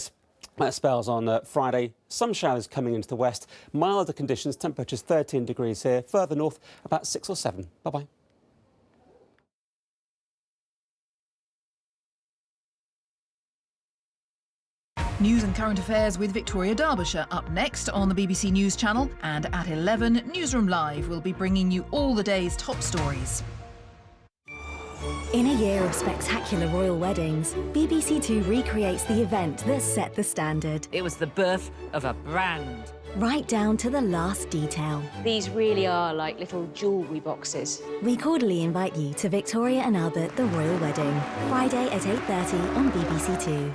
Speaker 2: spells on Friday. Some showers coming into the west. Milder conditions, temperatures 13 degrees here. Further north, about 6 or 7. Bye-bye.
Speaker 13: News and current affairs with Victoria Derbyshire up next on the BBC News Channel, and at 11, Newsroom Live will be bringing you all the day's top stories.
Speaker 17: In a year of spectacular royal weddings, BBC Two recreates the event that set the standard.
Speaker 18: It was the birth of a brand.
Speaker 17: Right down to the last detail.
Speaker 21: These really are like little jewellery boxes.
Speaker 17: We cordially invite you to Victoria and Albert, the Royal Wedding, Friday at 8:30 on BBC Two.